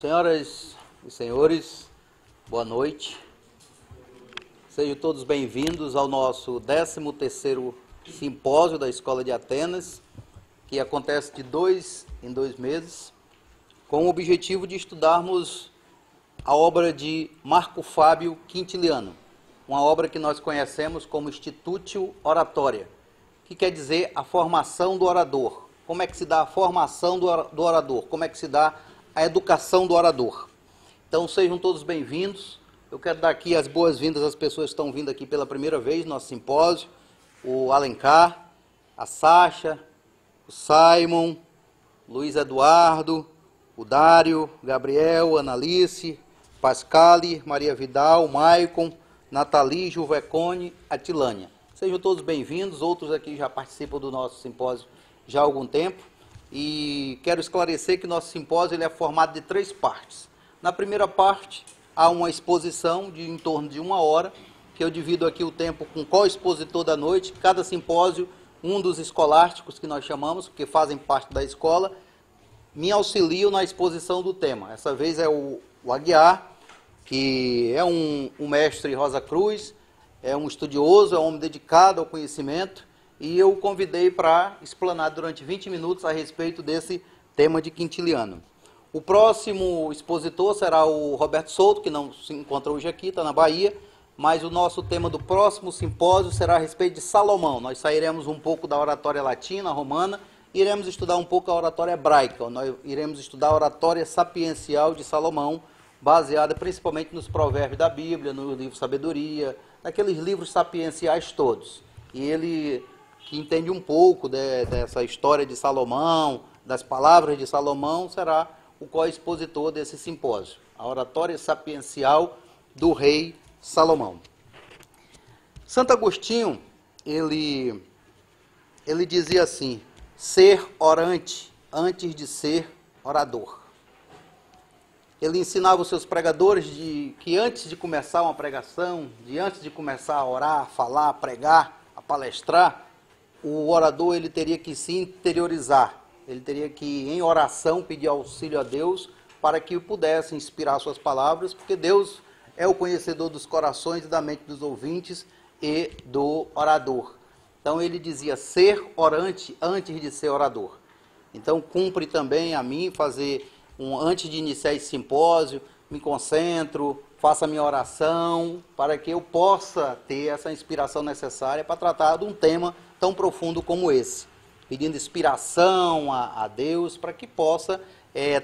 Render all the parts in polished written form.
Senhoras e senhores, boa noite. Sejam todos bem-vindos ao nosso 13º simpósio da Escola de Atenas, que acontece de 2 em 2 meses, com o objetivo de estudarmos a obra de Marco Fábio Quintiliano, uma obra que nós conhecemos como Institutio Oratoria, que quer dizer a formação do orador. Como é que se dá a formação do orador? Como é que se dá a educação do orador? Então sejam todos bem-vindos. Eu quero dar aqui as boas-vindas às pessoas que estão vindo aqui pela primeira vez no nosso simpósio. O Alencar, a Sasha, o Simon, Luiz Eduardo, o Dário, Gabriel, Analice, Pascale, Maria Vidal, Maicon, Nathalie, Juvecone, Atilânia. Sejam todos bem-vindos. Outros aqui já participam do nosso simpósio já há algum tempo. E quero esclarecer que o nosso simpósio ele é formado de 3 partes. Na primeira parte, há uma exposição de em torno de 1 hora, que eu divido aqui o tempo com co-expositor da noite. Cada simpósio, um dos escolásticos que nós chamamos, porque fazem parte da escola, me auxiliam na exposição do tema. Essa vez é o Aguiar, que é um mestre Rosa Cruz, é um estudioso, é um homem dedicado ao conhecimento, e eu o convidei para explanar durante 20 minutos a respeito desse tema de Quintiliano. O próximo expositor será o Roberto Souto, que não se encontra hoje aqui, está na Bahia, mas o nosso tema do próximo simpósio será a respeito de Salomão. Nós sairemos um pouco da oratória latina, romana, e iremos estudar um pouco a oratória hebraica. Nós iremos estudar a oratória sapiencial de Salomão, baseada principalmente nos provérbios da Bíblia, no livro Sabedoria, naqueles livros sapienciais todos. E ele, que entende um pouco dessa história de Salomão, das palavras de Salomão, será o co-expositor desse simpósio, a oratória sapiencial do rei Salomão. Santo Agostinho, ele dizia assim: ser orante antes de ser orador. Ele ensinava os seus pregadores que antes de começar uma pregação, antes de começar a orar, a falar, a pregar, a palestrar, o orador ele teria que se interiorizar, ele teria que, em oração, pedir auxílio a Deus para que pudesse inspirar suas palavras, porque Deus é o conhecedor dos corações e da mente dos ouvintes e do orador. Então ele dizia ser orante antes de ser orador. Então cumpre também a mim fazer, antes de iniciar esse simpósio, me concentro, faço a minha oração, para que eu possa ter essa inspiração necessária para tratar de um tema tão profundo como esse, pedindo inspiração a Deus para que possa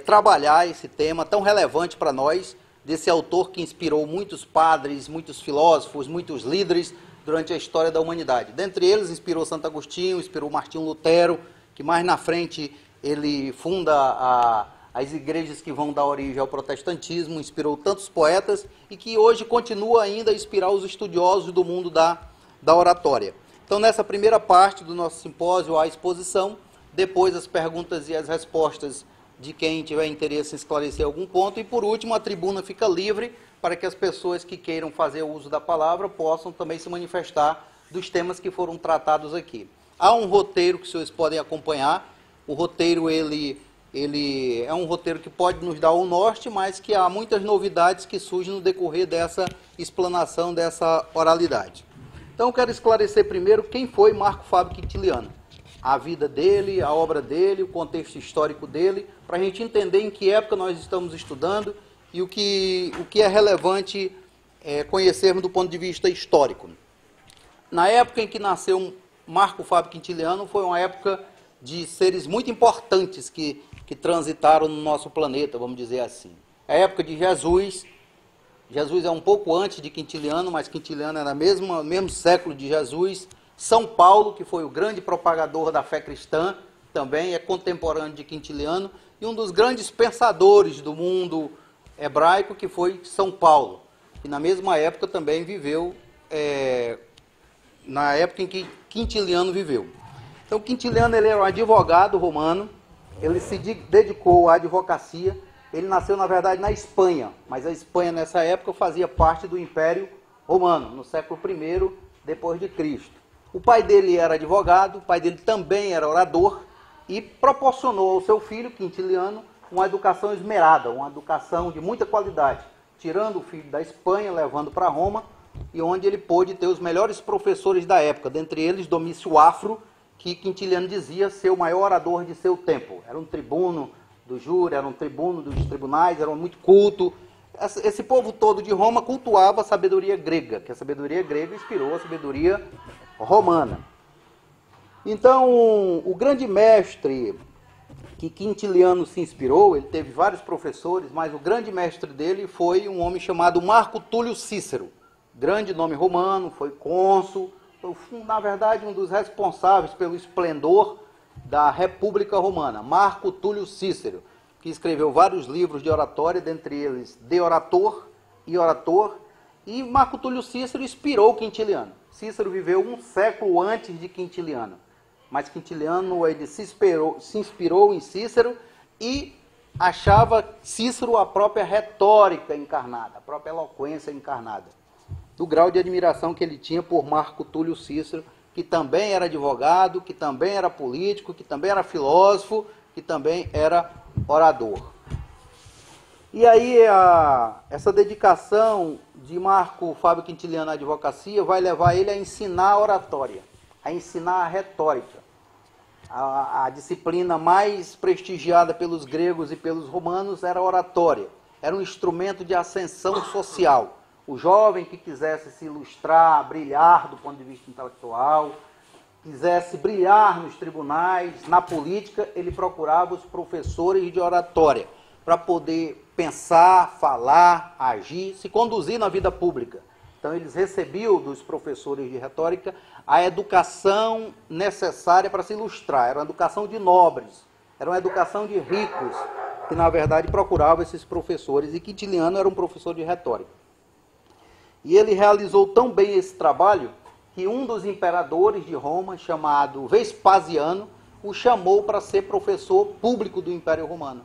trabalhar esse tema tão relevante para nós, desse autor que inspirou muitos padres, muitos filósofos, muitos líderes durante a história da humanidade. Dentre eles, inspirou Santo Agostinho, inspirou Martinho Lutero, que mais na frente ele funda as igrejas que vão dar origem ao protestantismo, inspirou tantos poetas e que hoje continua ainda a inspirar os estudiosos do mundo da oratória. Então, nessa primeira parte do nosso simpósio, há a exposição, depois as perguntas e as respostas de quem tiver interesse em esclarecer algum ponto, e por último a tribuna fica livre para que as pessoas que queiram fazer o uso da palavra possam também se manifestar dos temas que foram tratados aqui. Há um roteiro que os senhores podem acompanhar. O roteiro ele é um roteiro que pode nos dar o norte, mas que há muitas novidades que surgem no decorrer dessa explanação, dessa oralidade. Então, eu quero esclarecer primeiro quem foi Marco Fábio Quintiliano. A vida dele, a obra dele, o contexto histórico dele, para a gente entender em que época nós estamos estudando e o que é relevante conhecermos do ponto de vista histórico. Na época em que nasceu Marco Fábio Quintiliano, foi uma época de seres muito importantes que transitaram no nosso planeta, vamos dizer assim. A época de Jesus. Jesus é um pouco antes de Quintiliano, mas Quintiliano era no mesmo século de Jesus. São Paulo, que foi o grande propagador da fé cristã, também é contemporâneo de Quintiliano, e um dos grandes pensadores do mundo hebraico, que foi São Paulo, que na mesma época também viveu, na época em que Quintiliano viveu. Então, Quintiliano ele era um advogado romano, ele se dedicou à advocacia. Ele nasceu, na verdade, na Espanha, mas a Espanha, nessa época, fazia parte do Império Romano, no século I depois de Cristo. O pai dele era advogado, o pai dele também era orador, e proporcionou ao seu filho, Quintiliano, uma educação esmerada, uma educação de muita qualidade, tirando o filho da Espanha, levando para Roma, e onde ele pôde ter os melhores professores da época, dentre eles Domício Afro, que Quintiliano dizia ser o maior orador de seu tempo. Era um tribuno do júri, era um tribuno dos tribunais, era muito culto. Esse povo todo de Roma cultuava a sabedoria grega, que a sabedoria grega inspirou a sabedoria romana. Então, o grande mestre que Quintiliano se inspirou, ele teve vários professores, mas o grande mestre dele foi um homem chamado Marco Túlio Cícero. Grande nome romano, foi cônsul, foi, na verdade, um dos responsáveis pelo esplendor da República Romana, Marco Túlio Cícero, que escreveu vários livros de oratória, dentre eles De Orator e Orator, e Marco Túlio Cícero inspirou Quintiliano. Cícero viveu um século antes de Quintiliano, mas Quintiliano ele se inspirou em Cícero e achava Cícero a própria retórica encarnada, a própria eloquência encarnada, do grau de admiração que ele tinha por Marco Túlio Cícero, que também era advogado, que também era político, que também era filósofo, que também era orador. E aí essa dedicação de Marco Fábio Quintiliano à advocacia vai levar ele a ensinar a oratória, a ensinar a retórica, a disciplina mais prestigiada pelos gregos e pelos romanos era a oratória, era um instrumento de ascensão social. O jovem que quisesse se ilustrar, brilhar do ponto de vista intelectual, quisesse brilhar nos tribunais, na política, ele procurava os professores de oratória para poder pensar, falar, agir, se conduzir na vida pública. Então, eles recebiam dos professores de retórica a educação necessária para se ilustrar. Era uma educação de nobres, era uma educação de ricos, que, na verdade, procuravam esses professores. E Quintiliano era um professor de retórica. E ele realizou tão bem esse trabalho que um dos imperadores de Roma, chamado Vespasiano, o chamou para ser professor público do Império Romano.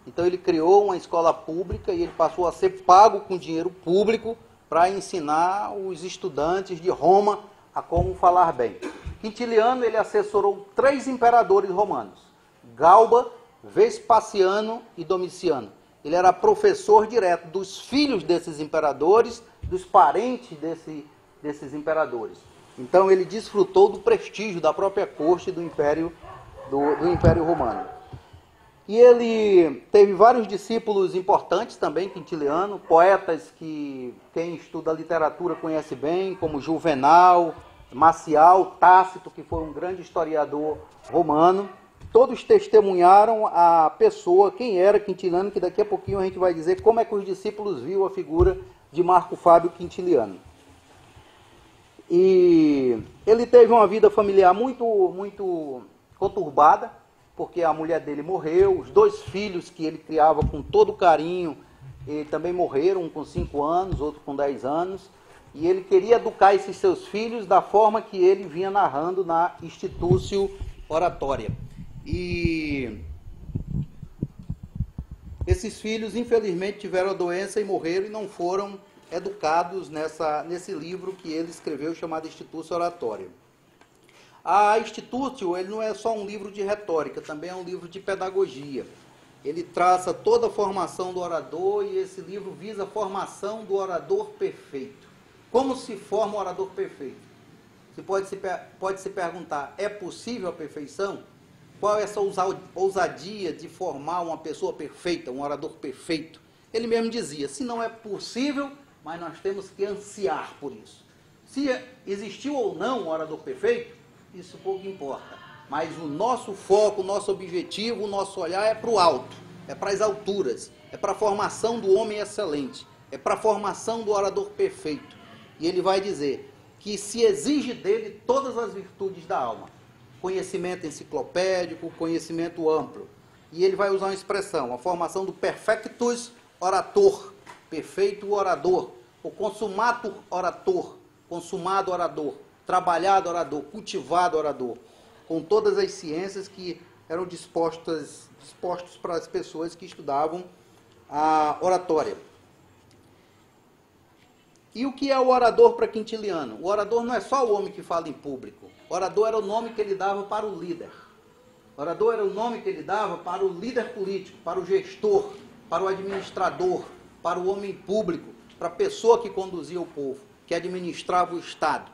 Então ele criou uma escola pública e ele passou a ser pago com dinheiro público para ensinar os estudantes de Roma a como falar bem. Quintiliano ele assessorou 3 imperadores romanos, Galba, Vespasiano e Domiciano. Ele era professor direto dos filhos desses imperadores, dos parentes desses imperadores. Então ele desfrutou do prestígio da própria corte do Império Romano. E ele teve vários discípulos importantes também, Quintiliano, poetas que quem estuda literatura conhece bem, como Juvenal, Marcial, Tácito, que foi um grande historiador romano. Todos testemunharam a pessoa, quem era Quintiliano, que daqui a pouquinho a gente vai dizer como é que os discípulos viram a figura de Marco Fábio Quintiliano. E ele teve uma vida familiar muito conturbada, porque a mulher dele morreu, os 2 filhos que ele criava com todo carinho, também morreram, um com 5 anos, outro com 10 anos, e ele queria educar esses seus filhos da forma que ele vinha narrando na Institutio Oratoria. E esses filhos, infelizmente, tiveram a doença e morreram e não foram educados nesse livro que ele escreveu, chamado Institutio Oratoria. A Institutio, ele não é só um livro de retórica, também é um livro de pedagogia. Ele traça toda a formação do orador e esse livro visa a formação do orador perfeito. Como se forma o orador perfeito? Você pode se perguntar, é possível a perfeição? Qual é essa ousadia de formar uma pessoa perfeita, um orador perfeito? Ele mesmo dizia, se não é possível, mas nós temos que ansiar por isso. Se existiu ou não um orador perfeito, isso pouco importa. Mas o nosso foco, o nosso objetivo, o nosso olhar é para o alto, é para as alturas, é para a formação do homem excelente, é para a formação do orador perfeito. E ele vai dizer que se exige dele todas as virtudes da alma. Conhecimento enciclopédico, conhecimento amplo. E ele vai usar uma expressão, a formação do perfectus orator, perfeito orador, o consumatur orator, consumado orador, trabalhado orador, cultivado orador, com todas as ciências que eram dispostos para as pessoas que estudavam a oratória. E o que é o orador para Quintiliano? O orador não é só o homem que fala em público. O orador era o nome que ele dava para o líder. O Orador era o nome que ele dava para o líder político, para o gestor, para o administrador, para o homem público, para a pessoa que conduzia o povo, que administrava o Estado.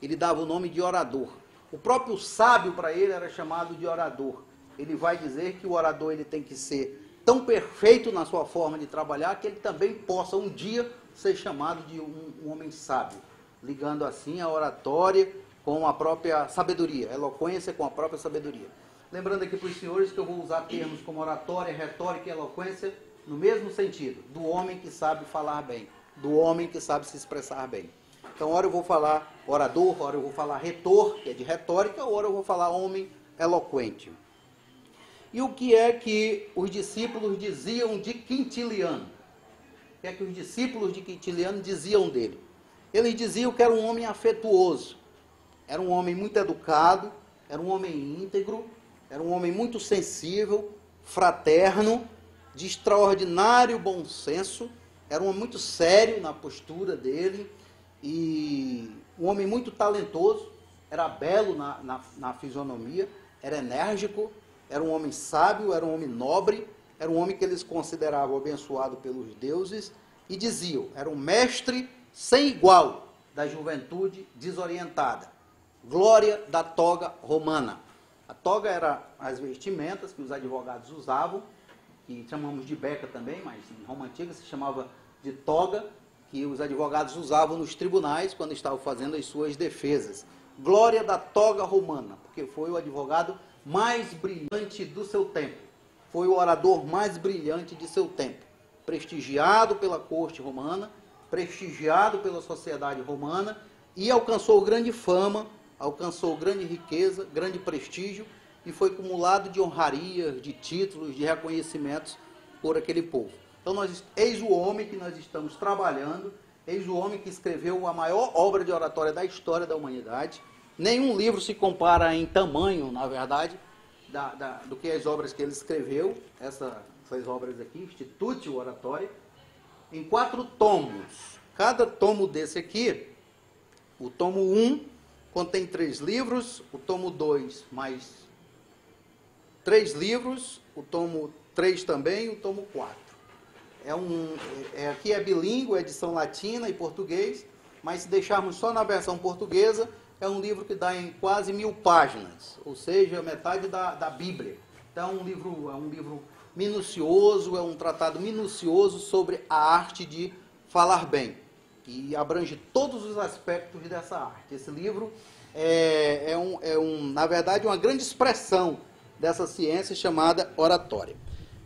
Ele dava o nome de orador. O próprio sábio para ele era chamado de orador. Ele vai dizer que o orador ele tem que ser tão perfeito na sua forma de trabalhar que ele também possa um dia ser chamado de um homem sábio, ligando assim a oratória com a própria sabedoria, a eloquência com a própria sabedoria. Lembrando aqui para os senhores que eu vou usar termos como oratória, retórica e eloquência no mesmo sentido, do homem que sabe falar bem, do homem que sabe se expressar bem. Então, ora eu vou falar orador, ora eu vou falar retor, que é de retórica, ora eu vou falar homem eloquente. E o que é que os discípulos diziam de Quintiliano? O que é que os discípulos de Quintiliano diziam dele? Eles diziam que era um homem afetuoso, era um homem muito educado, era um homem íntegro, era um homem muito sensível, fraterno, de extraordinário bom senso, era um homem muito sério na postura dele, e um homem muito talentoso, era belo na fisionomia, era enérgico, era um homem sábio, era um homem nobre, era um homem que eles consideravam abençoado pelos deuses, e diziam, era um mestre sem igual da juventude desorientada, glória da toga romana. A toga era as vestimentas que os advogados usavam, que chamamos de beca também, mas em Roma Antiga se chamava de toga, que os advogados usavam nos tribunais quando estavam fazendo as suas defesas. Glória da toga romana, porque foi o advogado mais brilhante do seu tempo. Foi o orador mais brilhante de seu tempo. Prestigiado pela corte romana, prestigiado pela sociedade romana e alcançou grande fama, alcançou grande riqueza, grande prestígio e foi acumulado de honrarias, de títulos, de reconhecimentos por aquele povo. Então, eis o homem que nós estamos trabalhando, eis o homem que escreveu a maior obra de oratória da história da humanidade. Nenhum livro se compara em tamanho, na verdade, do que as obras que ele escreveu, essas obras aqui, Institutio Oratoria, em 4 tomos. Cada tomo desse aqui, o tomo 1 contém 3 livros, o tomo 2 mais 3 livros, o tomo 3 também, o tomo 4. Aqui é bilíngue, edição latina e português, mas se deixarmos só na versão portuguesa, é um livro que dá em quase 1000 páginas, ou seja, metade da Bíblia. Então, é um livro minucioso, é um tratado minucioso sobre a arte de falar bem, e abrange todos os aspectos dessa arte. Esse livro na verdade, uma grande expressão dessa ciência chamada oratória.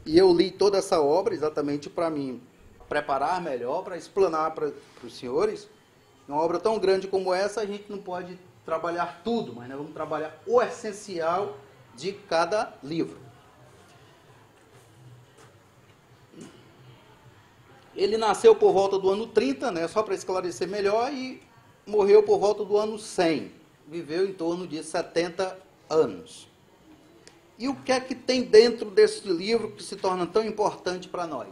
E eu li toda essa obra exatamente para me preparar melhor, para explanar para os senhores. Uma obra tão grande como essa, a gente não pode trabalhar tudo, mas nós vamos trabalhar o essencial de cada livro. Ele nasceu por volta do ano 30, né, só para esclarecer melhor, e morreu por volta do ano 100. Viveu em torno de 70 anos. E o que é que tem dentro desse livro que se torna tão importante para nós?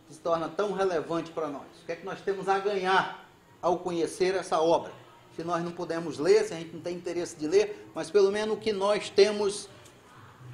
Que se torna tão relevante para nós? O que é que nós temos a ganhar ao conhecer essa obra? Se nós não pudermos ler, se a gente não tem interesse de ler, mas pelo menos o que nós temos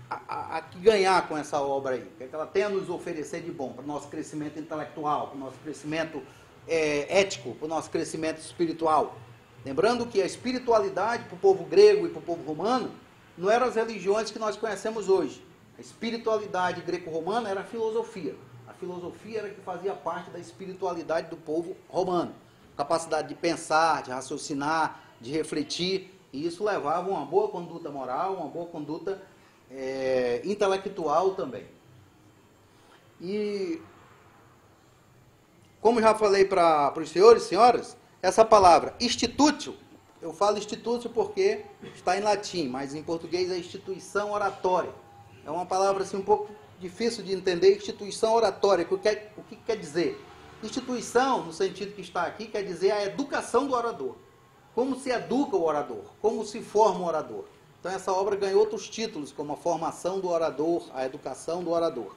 a ganhar com essa obra aí? O que é que ela tem a nos oferecer de bom para o nosso crescimento intelectual, para o nosso crescimento ético, para o nosso crescimento espiritual? Lembrando que a espiritualidade para o povo grego e para o povo romano não eram as religiões que nós conhecemos hoje. A espiritualidade greco-romana era a filosofia. A filosofia era que fazia parte da espiritualidade do povo romano. Capacidade de pensar, de raciocinar, de refletir. E isso levava a uma boa conduta moral, uma boa conduta intelectual também. E, como já falei para os senhores e senhoras, essa palavra institutio, eu falo institutio porque está em latim, mas em português é instituição oratória. É uma palavra assim, um pouco difícil de entender, instituição oratória. O que quer dizer? Instituição, no sentido que está aqui, quer dizer a educação do orador. Como se educa o orador, como se forma o orador. Então essa obra ganhou outros títulos, como a formação do orador, a educação do orador.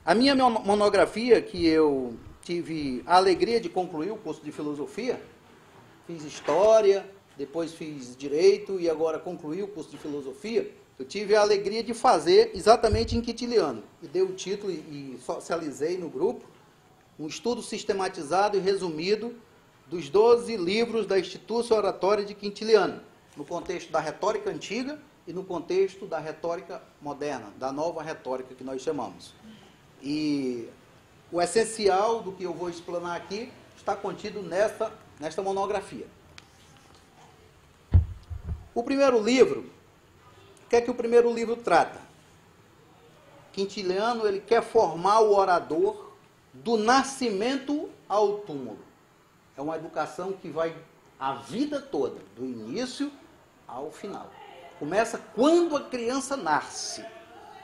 A minha monografia, que eu tive a alegria de concluir o curso de filosofia, fiz história, depois fiz Direito e agora concluí o curso de Filosofia, eu tive a alegria de fazer exatamente em quintiliano. E dei o título e socializei no grupo um estudo sistematizado e resumido dos 12 livros da Instituto Oratória de Quintiliano, no contexto da retórica antiga e no contexto da retórica moderna, da nova retórica que nós chamamos. E o essencial do que eu vou explanar aqui está contido nesta monografia. O primeiro livro, o que é que o primeiro livro trata? Quintiliano, ele quer formar o orador do nascimento ao túmulo. É uma educação que vai a vida toda, do início ao final. Começa quando a criança nasce.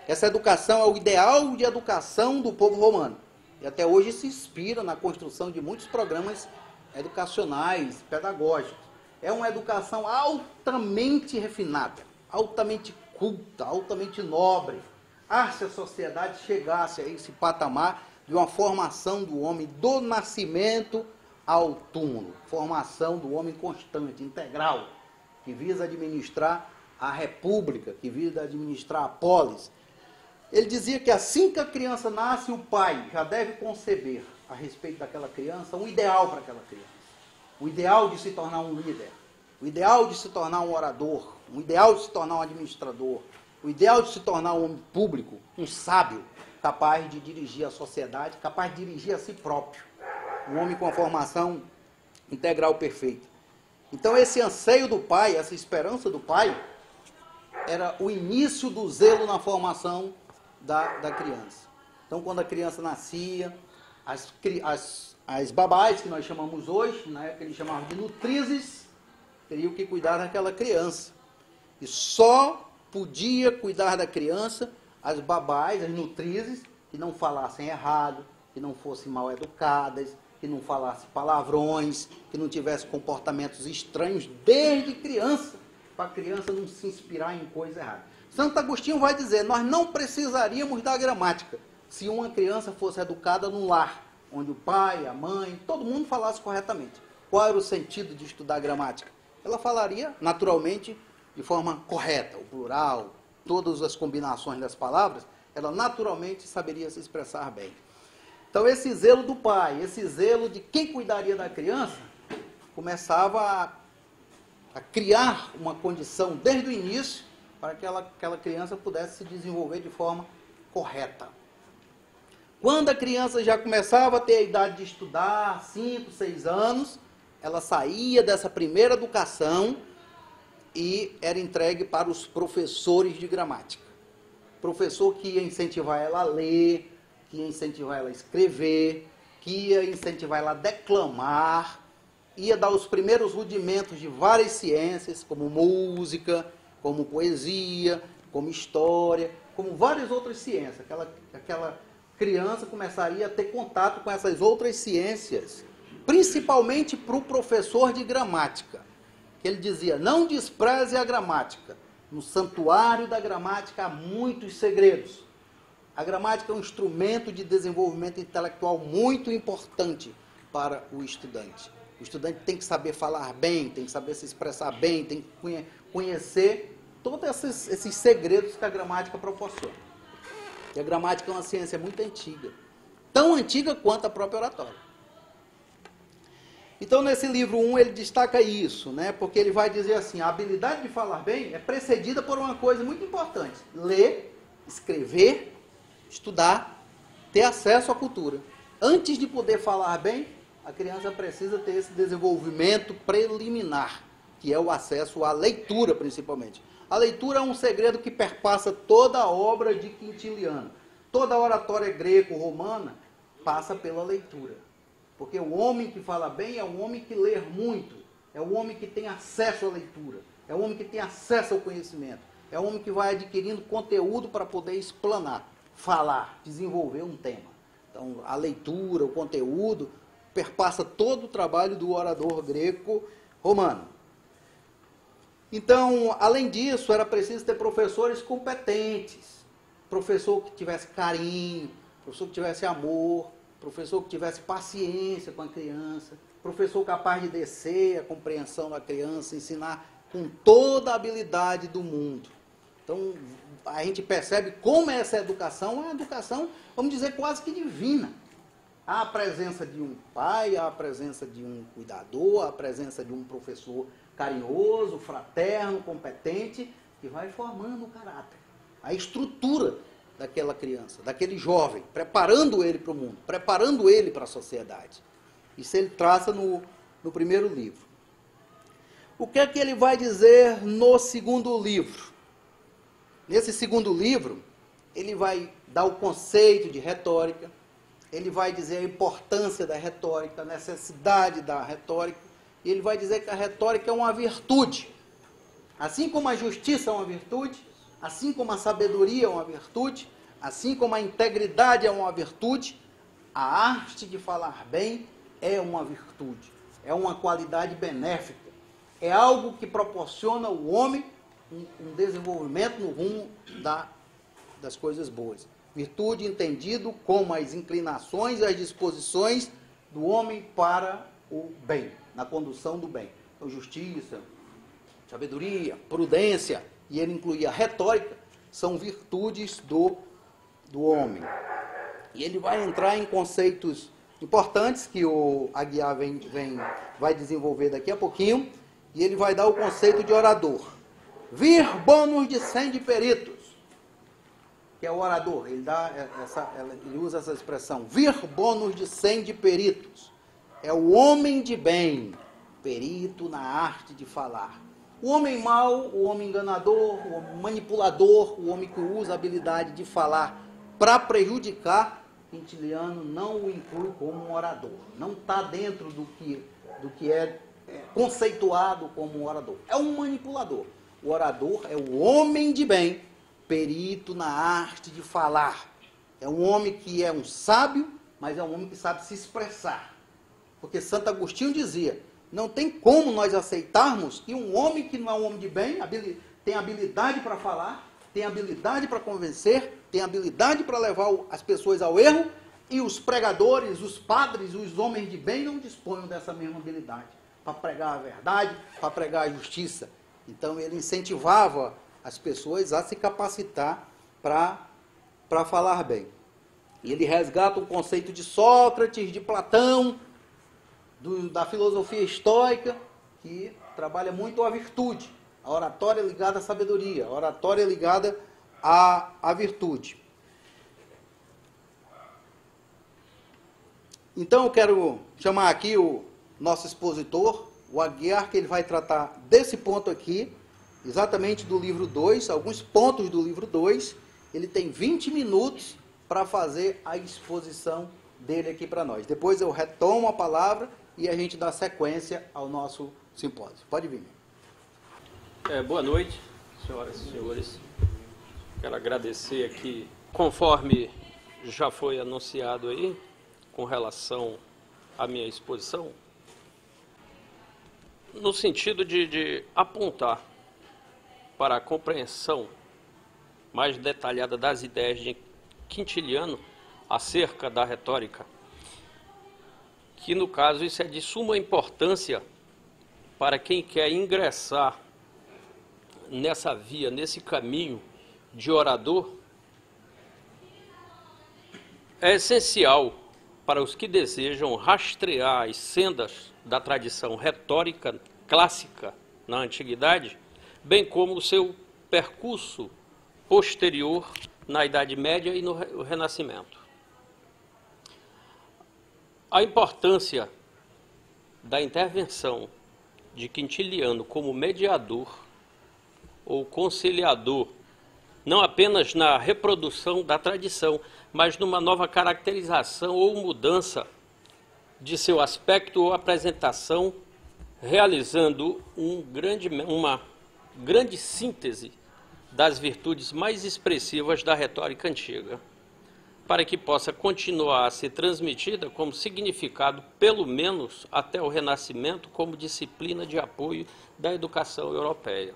Essa educação é o ideal de educação do povo romano. E até hoje se inspira na construção de muitos programas educacionais, pedagógicos. É uma educação altamente refinada, altamente culta, altamente nobre. Se a sociedade chegasse a esse patamar de uma formação do homem do nascimento ao túmulo. Formação do homem constante, integral, que visa administrar a república, que visa administrar a polis. Ele dizia que assim que a criança nasce, o pai já deve conceber a respeito daquela criança um ideal para aquela criança. O ideal de se tornar um líder, o ideal de se tornar um orador, o ideal de se tornar um administrador, o ideal de se tornar um homem público, um sábio, capaz de dirigir a sociedade, capaz de dirigir a si próprio. Um homem com a formação integral perfeita. Então esse anseio do pai, essa esperança do pai, era o início do zelo na formação da criança. Então quando a criança nascia, as babás, que nós chamamos hoje, na época eles chamavam de nutrizes, teriam que cuidar daquela criança. E só podia cuidar da criança as babás, as nutrizes, que não falassem errado, que não fossem mal educadas, que não falassem palavrões, que não tivessem comportamentos estranhos desde criança, para a criança não se inspirar em coisa errada. Santo Agostinho vai dizer, nós não precisaríamos da gramática se uma criança fosse educada num lar, onde o pai, a mãe, todo mundo falasse corretamente. Qual era o sentido de estudar gramática? Ela falaria, naturalmente, de forma correta, o plural, todas as combinações das palavras, ela naturalmente saberia se expressar bem. Então esse zelo do pai, esse zelo de quem cuidaria da criança, começava a criar uma condição desde o início para que aquela criança pudesse se desenvolver de forma correta. Quando a criança já começava a ter a idade de estudar, 5, 6 anos, ela saía dessa primeira educação e era entregue para os professores de gramática. Professor que ia incentivar ela a ler, que ia incentivar ela a escrever, que ia incentivar ela a declamar, ia dar os primeiros rudimentos de várias ciências, como música, como poesia, como história, como várias outras ciências. Aquela criança começaria a ter contato com essas outras ciências, principalmente para o professor de gramática, que ele dizia, não despreze a gramática. No santuário da gramática há muitos segredos. A gramática é um instrumento de desenvolvimento intelectual muito importante para o estudante. O estudante tem que saber falar bem, tem que saber se expressar bem, tem que conhecer todos esses segredos que a gramática proporciona. E a gramática é uma ciência muito antiga, tão antiga quanto a própria oratória. Então, nesse livro 1, ele destaca isso, né? Porque ele vai dizer assim, a habilidade de falar bem é precedida por uma coisa muito importante. Ler, escrever, estudar, ter acesso à cultura. Antes de poder falar bem, a criança precisa ter esse desenvolvimento preliminar, que é o acesso à leitura, principalmente. A leitura é um segredo que perpassa toda a obra de Quintiliano. Toda a oratória greco-romana passa pela leitura. Porque o homem que fala bem é o homem que lê muito, é o homem que tem acesso à leitura, é o homem que tem acesso ao conhecimento, é o homem que vai adquirindo conteúdo para poder explanar, falar, desenvolver um tema. Então, a leitura, o conteúdo, perpassa todo o trabalho do orador greco-romano. Então, além disso, era preciso ter professores competentes, professor que tivesse carinho, professor que tivesse amor, professor que tivesse paciência com a criança, professor capaz de descer a compreensão da criança, ensinar com toda a habilidade do mundo. Então, a gente percebe como essa educação é uma educação, vamos dizer, quase que divina. Há a presença de um pai, há a presença de um cuidador, há a presença de um professor carinhoso, fraterno, competente, que vai formando o caráter, a estrutura daquela criança, daquele jovem, preparando ele para o mundo, preparando ele para a sociedade. Isso ele traça no primeiro livro. O que é que ele vai dizer no segundo livro? Nesse segundo livro, ele vai dar o conceito de retórica, ele vai dizer a importância da retórica, a necessidade da retórica, e ele vai dizer que a retórica é uma virtude. Assim como a justiça é uma virtude, assim como a sabedoria é uma virtude, assim como a integridade é uma virtude, a arte de falar bem é uma virtude, é uma qualidade benéfica, é algo que proporciona ao homem um desenvolvimento no rumo das coisas boas. Virtude entendido como as inclinações e as disposições do homem para o bem, na condução do bem. Então, justiça, sabedoria, prudência, e ele incluía a retórica, são virtudes do homem. E ele vai entrar em conceitos importantes que o Aguiar vai desenvolver daqui a pouquinho, e ele vai dar o conceito de orador. Vir bônus de 100 de peritos, que é o orador, ele usa essa expressão, vir bônus de 100 de peritos, é o homem de bem, perito na arte de falar. O homem mau, o homem enganador, o homem manipulador, o homem que usa a habilidade de falar para prejudicar, Quintiliano não o inclui como um orador, não está dentro do que é conceituado como um orador, é um manipulador. O orador é o homem de bem, perito na arte de falar. É um homem que é um sábio, mas é um homem que sabe se expressar. Porque Santo Agostinho dizia, não tem como nós aceitarmos que um homem que não é um homem de bem, tem habilidade para falar, tem habilidade para convencer, tem habilidade para levar as pessoas ao erro, e os pregadores, os padres, os homens de bem não disponham dessa mesma habilidade para pregar a verdade, para pregar a justiça. Então ele incentivava as pessoas a se capacitar para falar bem. E ele resgata o conceito de Sócrates, de Platão, da filosofia estoica, que trabalha muito a virtude. A oratória ligada à sabedoria, a oratória ligada à virtude. Então eu quero chamar aqui o nosso expositor, o Aguiar, que ele vai tratar desse ponto aqui, exatamente do livro 2, alguns pontos do livro 2. Ele tem 20 minutos para fazer a exposição dele aqui para nós. Depois eu retomo a palavra e a gente dá sequência ao nosso simpósio. Pode vir. Boa noite, senhoras e senhores. Quero agradecer aqui, conforme já foi anunciado aí, com relação à minha exposição, no sentido de apontar para a compreensão mais detalhada das ideias de Quintiliano acerca da retórica, que no caso isso é de suma importância para quem quer ingressar nessa via, nesse caminho de orador. É essencial para os que desejam rastrear as sendas da tradição retórica clássica na antiguidade, bem como o seu percurso posterior na Idade Média e no Renascimento. A importância da intervenção de Quintiliano como mediador ou conciliador, não apenas na reprodução da tradição, mas numa nova caracterização ou mudança de seu aspecto ou apresentação, realizando uma grande síntese das virtudes mais expressivas da retórica antiga, para que possa continuar a ser transmitida como significado, pelo menos até o Renascimento, como disciplina de apoio da educação europeia.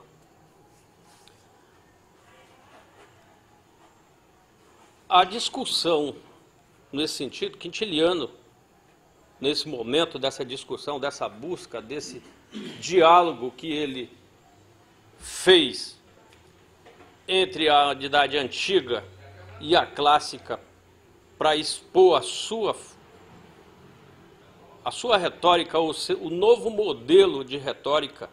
A discussão nesse sentido, Quintiliano, nesse momento dessa discussão, dessa busca, desse diálogo que ele fez entre a Idade Antiga e a Clássica para expor a sua retórica, o novo modelo de retórica,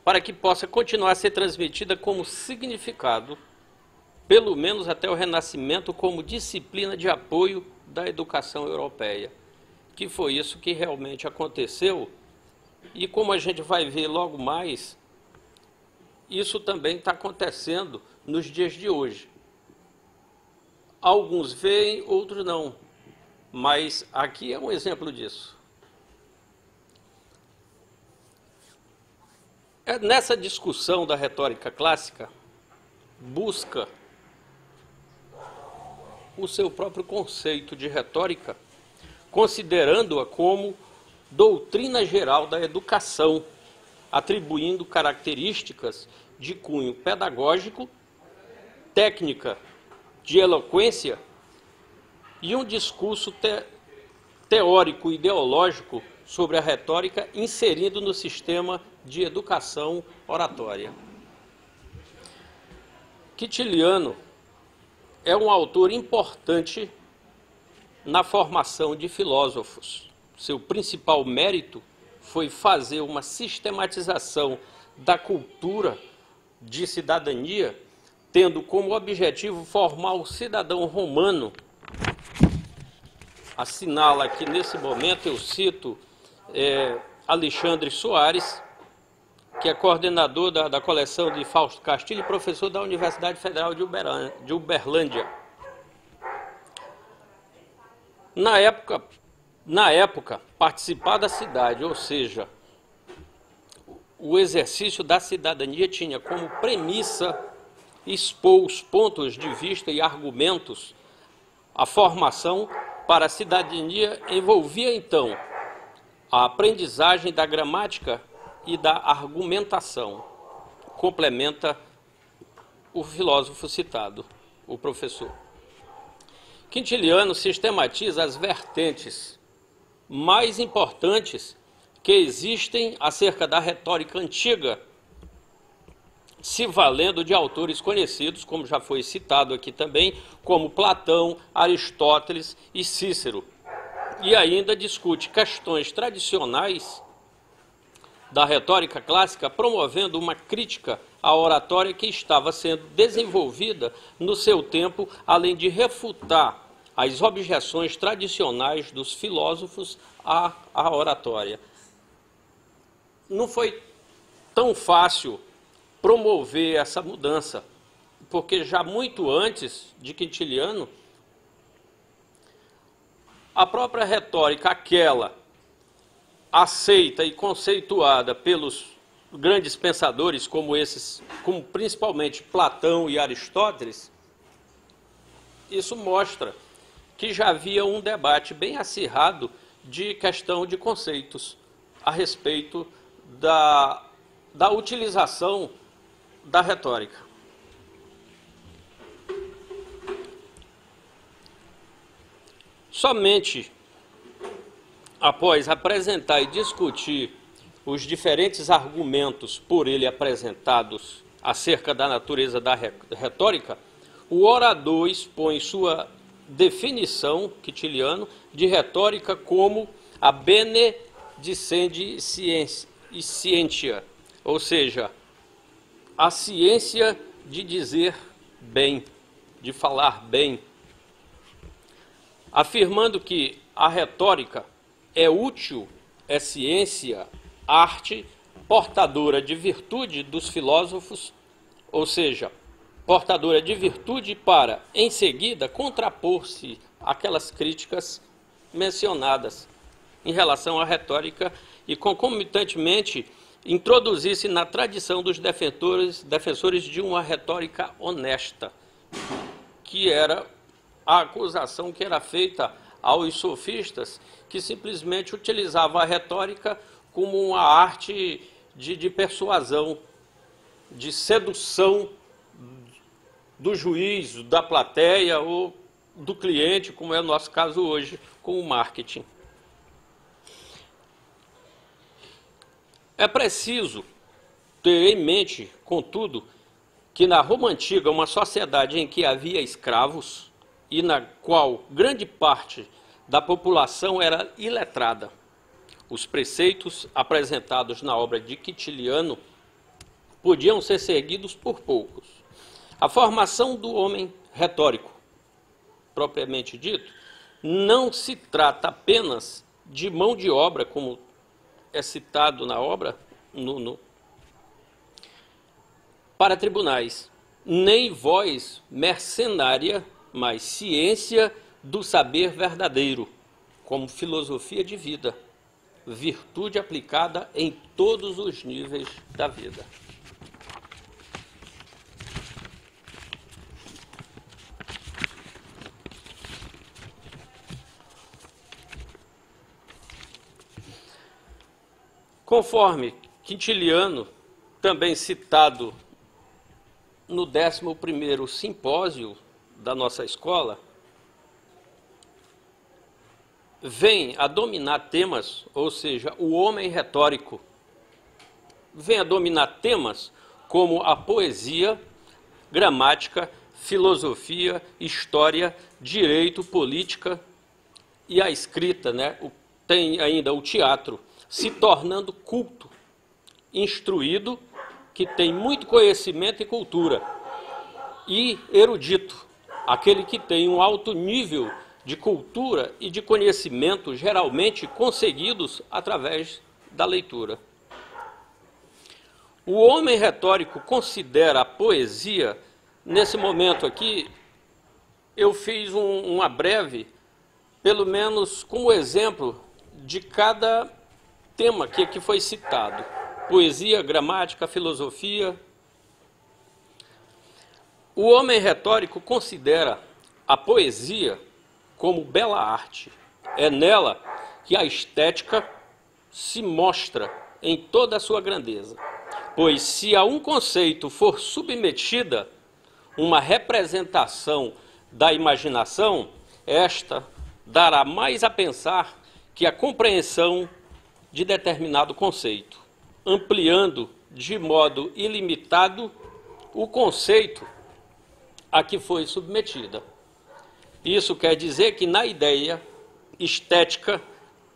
para que possa continuar a ser transmitida como significado, pelo menos até o Renascimento, como disciplina de apoio da educação europeia, que foi isso que realmente aconteceu. E como a gente vai ver logo mais, isso também está acontecendo nos dias de hoje. Alguns veem, outros não, mas aqui é um exemplo disso. Nessa discussão da retórica clássica, busca o seu próprio conceito de retórica, considerando-a como doutrina geral da educação, atribuindo características de cunho pedagógico, técnica de eloquência e um discurso teórico ideológico sobre a retórica inserido no sistema de educação oratória. Quintiliano é um autor importante na formação de filósofos. Seu principal mérito foi fazer uma sistematização da cultura de cidadania, tendo como objetivo formar o cidadão romano. Assinala aqui nesse momento, eu cito Alexandre Soares, que é coordenador da coleção de Fausto Castilho e professor da Universidade Federal de Uberlândia. Na época, participar da cidade, ou seja, o exercício da cidadania tinha como premissa expor os pontos de vista e argumentos. A formação para a cidadania envolvia, então, a aprendizagem da gramática e da argumentação. Complementa o filósofo citado, o professor. Quintiliano sistematiza as vertentes mais importantes que existem acerca da retórica antiga, se valendo de autores conhecidos, como já foi citado aqui também, como Platão, Aristóteles e Cícero. E ainda discute questões tradicionais da retórica clássica, promovendo uma crítica à oratória que estava sendo desenvolvida no seu tempo, além de refutar as objeções tradicionais dos filósofos à oratória. Não foi tão fácil promover essa mudança, porque já muito antes de Quintiliano, a própria retórica, aquela aceita e conceituada pelos grandes pensadores como principalmente Platão e Aristóteles, isso mostra que já havia um debate bem acirrado de questão de conceitos a respeito da utilização da retórica. Somente após apresentar e discutir os diferentes argumentos por ele apresentados acerca da natureza da retórica, o orador expõe sua definição, Quintiliano, de retórica como a benedicendiscientia, ou seja, a ciência de dizer bem, de falar bem, afirmando que a retórica é útil, é ciência, arte, portadora de virtude dos filósofos, ou seja, portadora de virtude para, em seguida, contrapor-se àquelas críticas mencionadas em relação à retórica e, concomitantemente, introduzir-se na tradição dos defensores de uma retórica honesta, que era a acusação que era feita aos sofistas, que simplesmente utilizavam a retórica como uma arte de persuasão, de sedução do juiz, da plateia ou do cliente, como é o nosso caso hoje com o marketing. É preciso ter em mente, contudo, que na Roma Antiga, uma sociedade em que havia escravos e na qual grande parte da população era iletrada, os preceitos apresentados na obra de Quintiliano podiam ser seguidos por poucos. A formação do homem retórico, propriamente dito, não se trata apenas de mão de obra, como é citado na obra, para tribunais, nem voz mercenária, mas ciência do saber verdadeiro, como filosofia de vida, virtude aplicada em todos os níveis da vida. Conforme Quintiliano, também citado no 11º simpósio da nossa escola, vem a dominar temas, ou seja, o homem retórico, vem a dominar temas como a poesia, gramática, filosofia, história, direito, política e a escrita, né? Tem ainda o teatro, se tornando culto, instruído, que tem muito conhecimento e cultura, e erudito, aquele que tem um alto nível de cultura e de conhecimento, geralmente conseguidos através da leitura. O homem retórico considera a poesia, nesse momento aqui, eu fiz uma breve, pelo menos como exemplo de cada tema que aqui foi citado. Poesia, gramática, filosofia. O homem retórico considera a poesia como bela arte. É nela que a estética se mostra em toda a sua grandeza. Pois se a um conceito for submetida uma representação da imaginação, esta dará mais a pensar que a compreensão de determinado conceito, ampliando de modo ilimitado o conceito a que foi submetida. Isso quer dizer que na ideia estética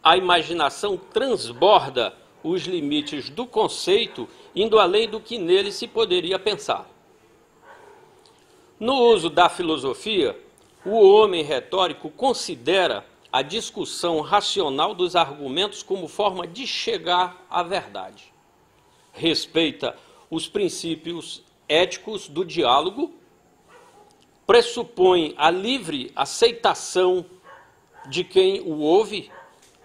a imaginação transborda os limites do conceito, indo além do que nele se poderia pensar. No uso da filosofia, o homem retórico considera a discussão racional dos argumentos como forma de chegar à verdade. Respeita os princípios éticos do diálogo, pressupõe a livre aceitação de quem o ouve,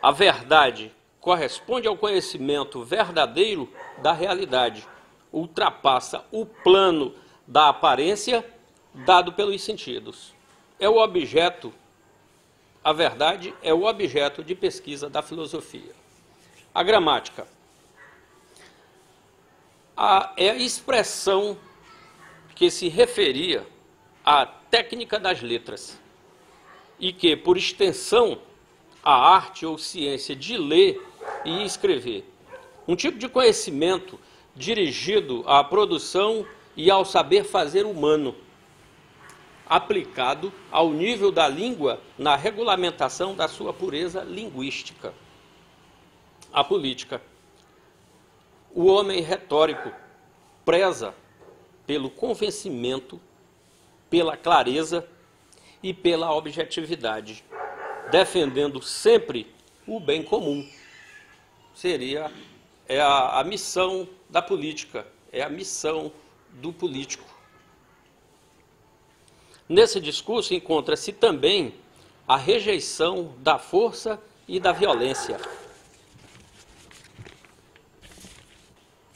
a verdade corresponde ao conhecimento verdadeiro da realidade, ultrapassa o plano da aparência dado pelos sentidos. É o objeto, a verdade é o objeto de pesquisa da filosofia. A gramática é a expressão que se referia à técnica das letras e que, por extensão, a arte ou ciência de ler e escrever. Um tipo de conhecimento dirigido à produção e ao saber fazer humano, aplicado ao nível da língua na regulamentação da sua pureza linguística. A política. O homem retórico preza pelo convencimento, pela clareza e pela objetividade, defendendo sempre o bem comum. É a missão da política, é a missão do político. Nesse discurso encontra-se também a rejeição da força e da violência,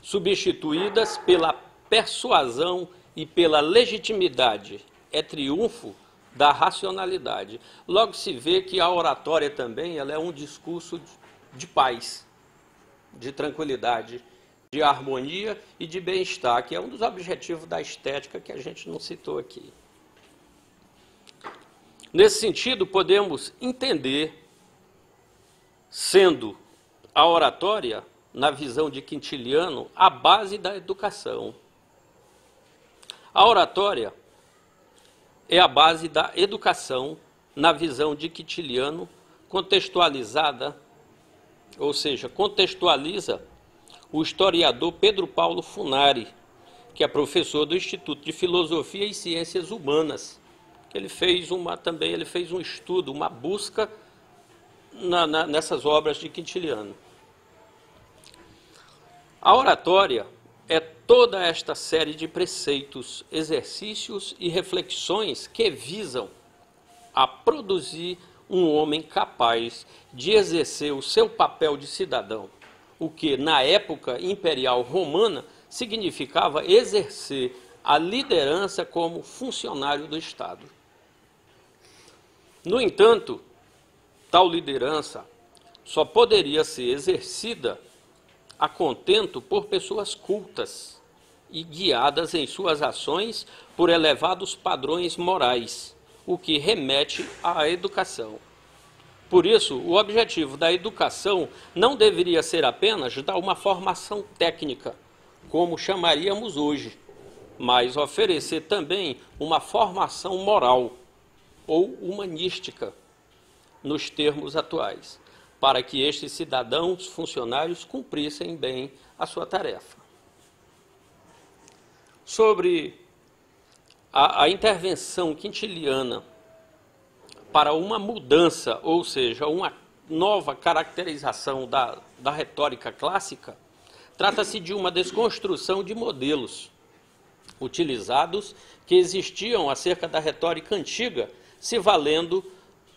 substituídas pela persuasão e pela legitimidade. É triunfo da racionalidade. Logo se vê que a oratória também ela é um discurso de paz, de tranquilidade, de harmonia e de bem-estar, que é um dos objetivos da estética que a gente não citou aqui. Nesse sentido, podemos entender, sendo a oratória, na visão de Quintiliano, a base da educação. A oratória é a base da educação, na visão de Quintiliano, contextualizada, ou seja, contextualiza o historiador Pedro Paulo Funari, que é professor do Instituto de Filosofia e Ciências Humanas. Ele fez um estudo, uma busca nessas obras de Quintiliano. A oratória é toda esta série de preceitos, exercícios e reflexões que visam a produzir um homem capaz de exercer o seu papel de cidadão, o que, na época imperial romana, significava exercer a liderança como funcionário do Estado. No entanto, tal liderança só poderia ser exercida a contento por pessoas cultas e guiadas em suas ações por elevados padrões morais, o que remete à educação. Por isso, o objetivo da educação não deveria ser apenas dar uma formação técnica, como chamaríamos hoje, mas oferecer também uma formação moral ou humanística, nos termos atuais, para que estes cidadãos funcionários cumprissem bem a sua tarefa. Sobre a intervenção quintiliana para uma mudança, ou seja, uma nova caracterização da retórica clássica, trata-se de uma desconstrução de modelos utilizados que existiam acerca da retórica antiga, se valendo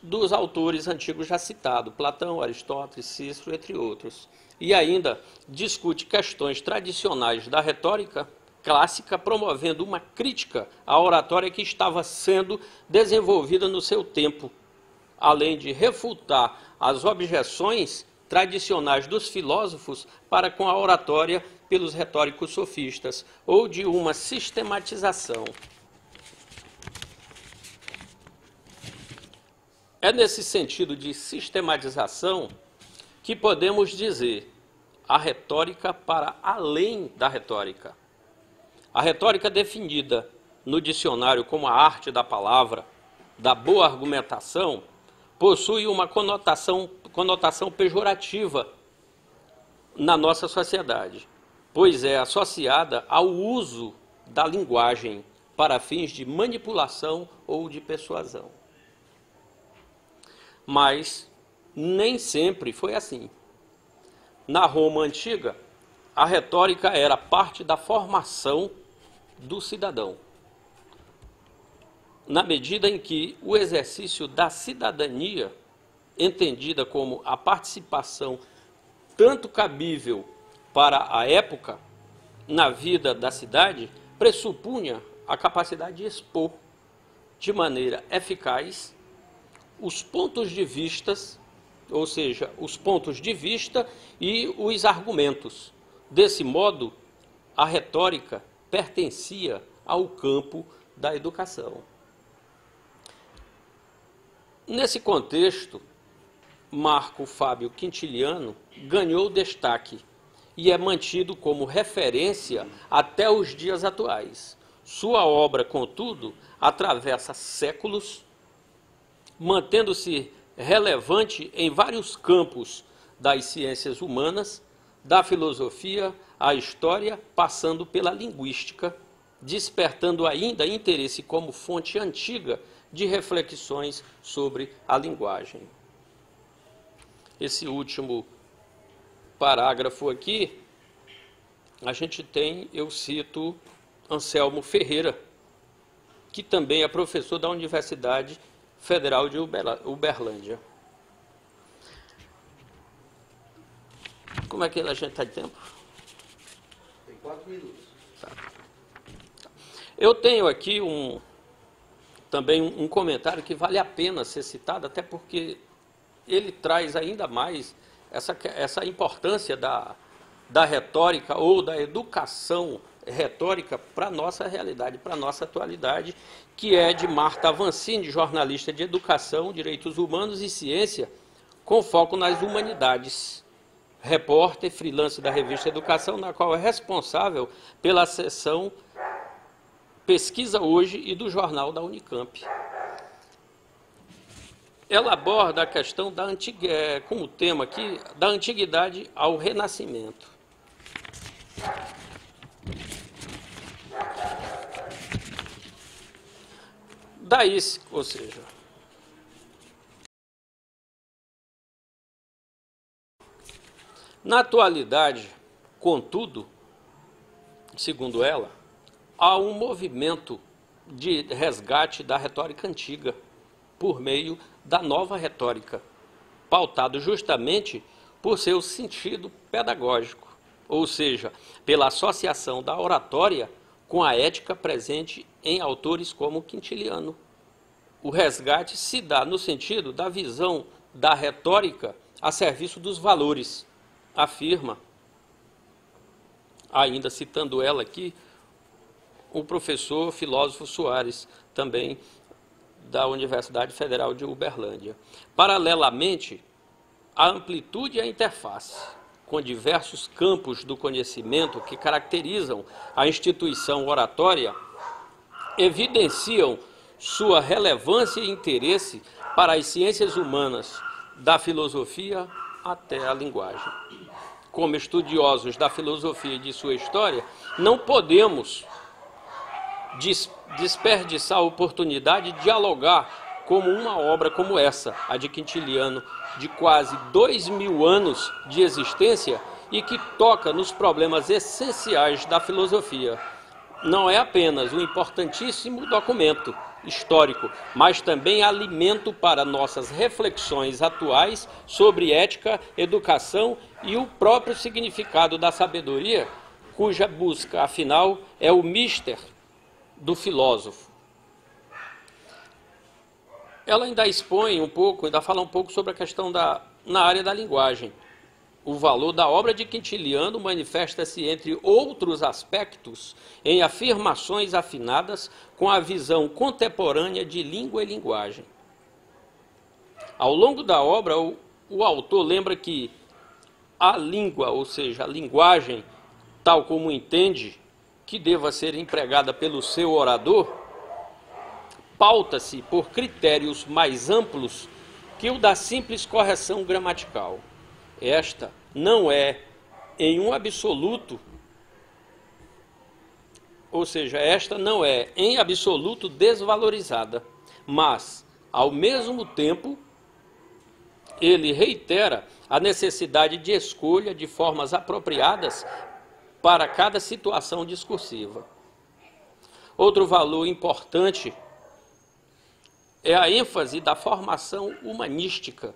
dos autores antigos já citados, Platão, Aristóteles, Cícero, entre outros. E ainda discute questões tradicionais da retórica clássica, promovendo uma crítica à oratória que estava sendo desenvolvida no seu tempo, além de refutar as objeções tradicionais dos filósofos para com a oratória pelos retóricos sofistas, ou de uma sistematização. É nesse sentido de sistematização que podemos dizer a retórica para além da retórica. A retórica definida no dicionário como a arte da palavra, da boa argumentação, possui uma conotação pejorativa na nossa sociedade, pois é associada ao uso da linguagem para fins de manipulação ou de persuasão. Mas nem sempre foi assim. Na Roma antiga, a retórica era parte da formação do cidadão, na medida em que o exercício da cidadania, entendida como a participação tanto cabível para a época na vida da cidade, pressupunha a capacidade de expor de maneira eficaz os pontos de vista, ou seja, os pontos de vista e os argumentos. Desse modo, a retórica pertencia ao campo da educação. Nesse contexto, Marco Fábio Quintiliano ganhou destaque e é mantido como referência até os dias atuais. Sua obra, contudo, atravessa séculos, mantendo-se relevante em vários campos das ciências humanas, da filosofia à história, passando pela linguística, despertando ainda interesse como fonte antiga de reflexões sobre a linguagem. Esse último parágrafo aqui, a gente tem, eu cito, Anselmo Ferreira, que também é professor da Universidade Federal de Uberlândia. Como é que a gente está de tempo? Tem 4 minutos. Tá. Eu tenho aqui também um comentário que vale a pena ser citado, até porque ele traz ainda mais essa importância da retórica ou da educação retórica para a nossa realidade, para a nossa atualidade, que é de Marta Avancini, jornalista de Educação, Direitos Humanos e Ciência, com foco nas humanidades. Repórter, freelance da revista Educação, na qual é responsável pela seção Pesquisa Hoje e do jornal da Unicamp. Ela aborda a questão como tema aqui, da antiguidade ao renascimento. Daí, ou seja, na atualidade, contudo, segundo ela, há um movimento de resgate da retórica antiga por meio da nova retórica, pautado justamente por seu sentido pedagógico, ou seja, pela associação da oratória com a ética presente em autores como Quintiliano. O resgate se dá no sentido da visão da retórica a serviço dos valores, afirma, ainda citando ela aqui, o professor filósofo Soares, também da Universidade Federal de Uberlândia. Paralelamente, a amplitude e a interface com diversos campos do conhecimento que caracterizam a instituição oratória evidenciam sua relevância e interesse para as ciências humanas, da filosofia até a linguagem. Como estudiosos da filosofia e de sua história, não podemos desperdiçar a oportunidade de dialogar como uma obra como essa, a de Quintiliano, de quase 2000 anos de existência e que toca nos problemas essenciais da filosofia. Não é apenas um importantíssimo documento histórico, mas também alimento para nossas reflexões atuais sobre ética, educação e o próprio significado da sabedoria, cuja busca, afinal, é o mister do filósofo. Ela ainda expõe um pouco, ainda fala um pouco sobre a questão na área da linguagem. O valor da obra de Quintiliano manifesta-se, entre outros aspectos, em afirmações afinadas com a visão contemporânea de língua e linguagem. Ao longo da obra, o autor lembra que a língua, ou seja, a linguagem, tal como entende que deva ser empregada pelo seu orador, pauta-se por critérios mais amplos que o da simples correção gramatical. Esta não é, em um absoluto, ou seja, esta não é, em absoluto, desvalorizada, mas, ao mesmo tempo, ele reitera a necessidade de escolha de formas apropriadas para cada situação discursiva. Outro valor importante é a ênfase da formação humanística,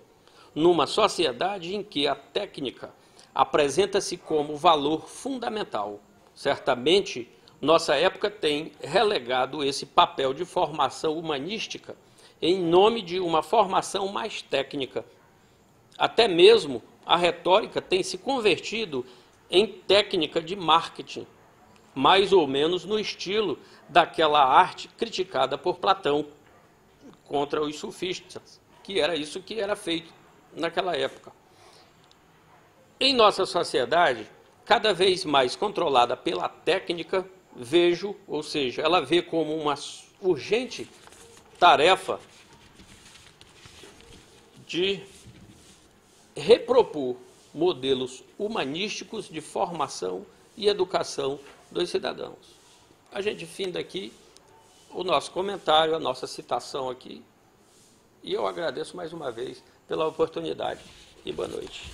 numa sociedade em que a técnica apresenta-se como valor fundamental. Certamente, nossa época tem relegado esse papel de formação humanística em nome de uma formação mais técnica. Até mesmo a retórica tem se convertido em técnica de marketing, mais ou menos no estilo daquela arte criticada por Platão contra os sofistas, que era isso que era feito naquela época. Em nossa sociedade, cada vez mais controlada pela técnica, ou seja, ela vê como uma urgente tarefa de repropor modelos humanísticos de formação e educação dos cidadãos. A gente finda aqui o nosso comentário, a nossa citação aqui, e eu agradeço mais uma vez pela oportunidade e boa noite.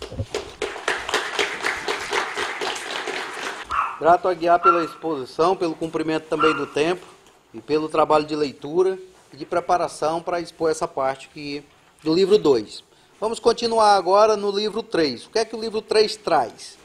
Grato a Guiar pela exposição, pelo cumprimento também do tempo e pelo trabalho de leitura e de preparação para expor essa parte aqui do livro 2. Vamos continuar agora no livro 3. O que é que o livro 3 traz?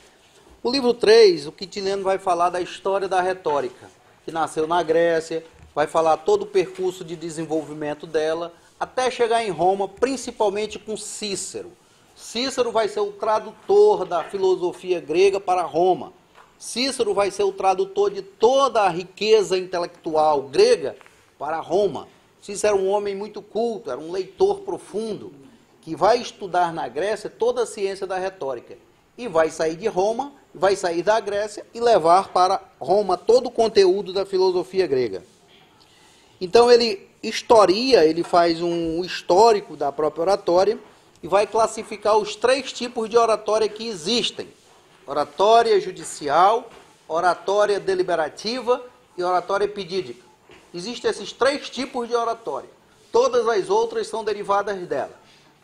O livro 3, o Quintiliano vai falar da história da retórica, que nasceu na Grécia, vai falar todo o percurso de desenvolvimento dela, até chegar em Roma, principalmente com Cícero. Cícero vai ser o tradutor da filosofia grega para Roma. Cícero vai ser o tradutor de toda a riqueza intelectual grega para Roma. Cícero era um homem muito culto, era um leitor profundo, que vai estudar na Grécia toda a ciência da retórica. E vai sair de Roma, vai sair da Grécia e levar para Roma todo o conteúdo da filosofia grega. Então ele historia, ele faz um histórico da própria oratória e vai classificar os 3 tipos de oratória que existem. Oratória judicial, oratória deliberativa e oratória epidídica. Existem esses 3 tipos de oratória. Todas as outras são derivadas dela.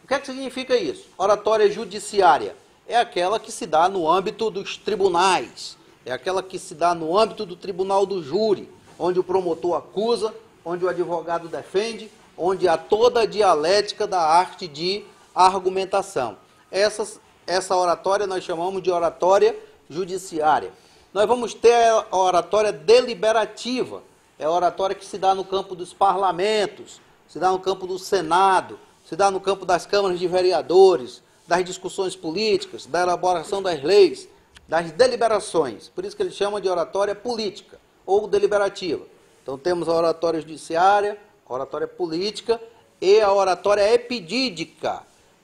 O que é que significa isso? Oratória judiciária é aquela que se dá no âmbito dos tribunais, é aquela que se dá no âmbito do tribunal do júri, onde o promotor acusa, onde o advogado defende, onde há toda a dialética da arte de argumentação. Essa oratória nós chamamos de oratória judiciária. Nós vamos ter a oratória deliberativa, é a oratória que se dá no campo dos parlamentos, se dá no campo do Senado, se dá no campo das câmaras de vereadores, das discussões políticas, da elaboração das leis, das deliberações. Por isso que ele chama de oratória política ou deliberativa. Então temos a oratória judiciária, a oratória política e a oratória epidídica,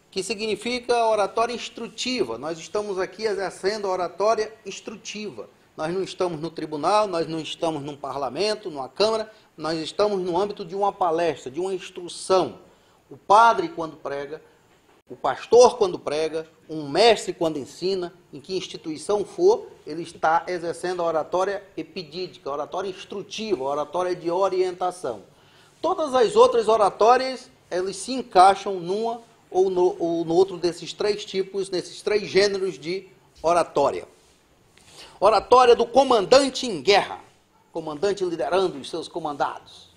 que significa a oratória instrutiva. Nós estamos aqui exercendo a oratória instrutiva. Nós não estamos no tribunal, nós não estamos num parlamento, numa câmara, nós estamos no âmbito de uma palestra, de uma instrução. O padre, quando prega, o pastor, quando prega, um mestre, quando ensina, em que instituição for, ele está exercendo a oratória epidídica, a oratória instrutiva, a oratória de orientação. Todas as outras oratórias, elas se encaixam numa ou no outro desses 3 tipos, nesses 3 gêneros de oratória. Oratória do comandante em guerra, comandante liderando os seus comandados.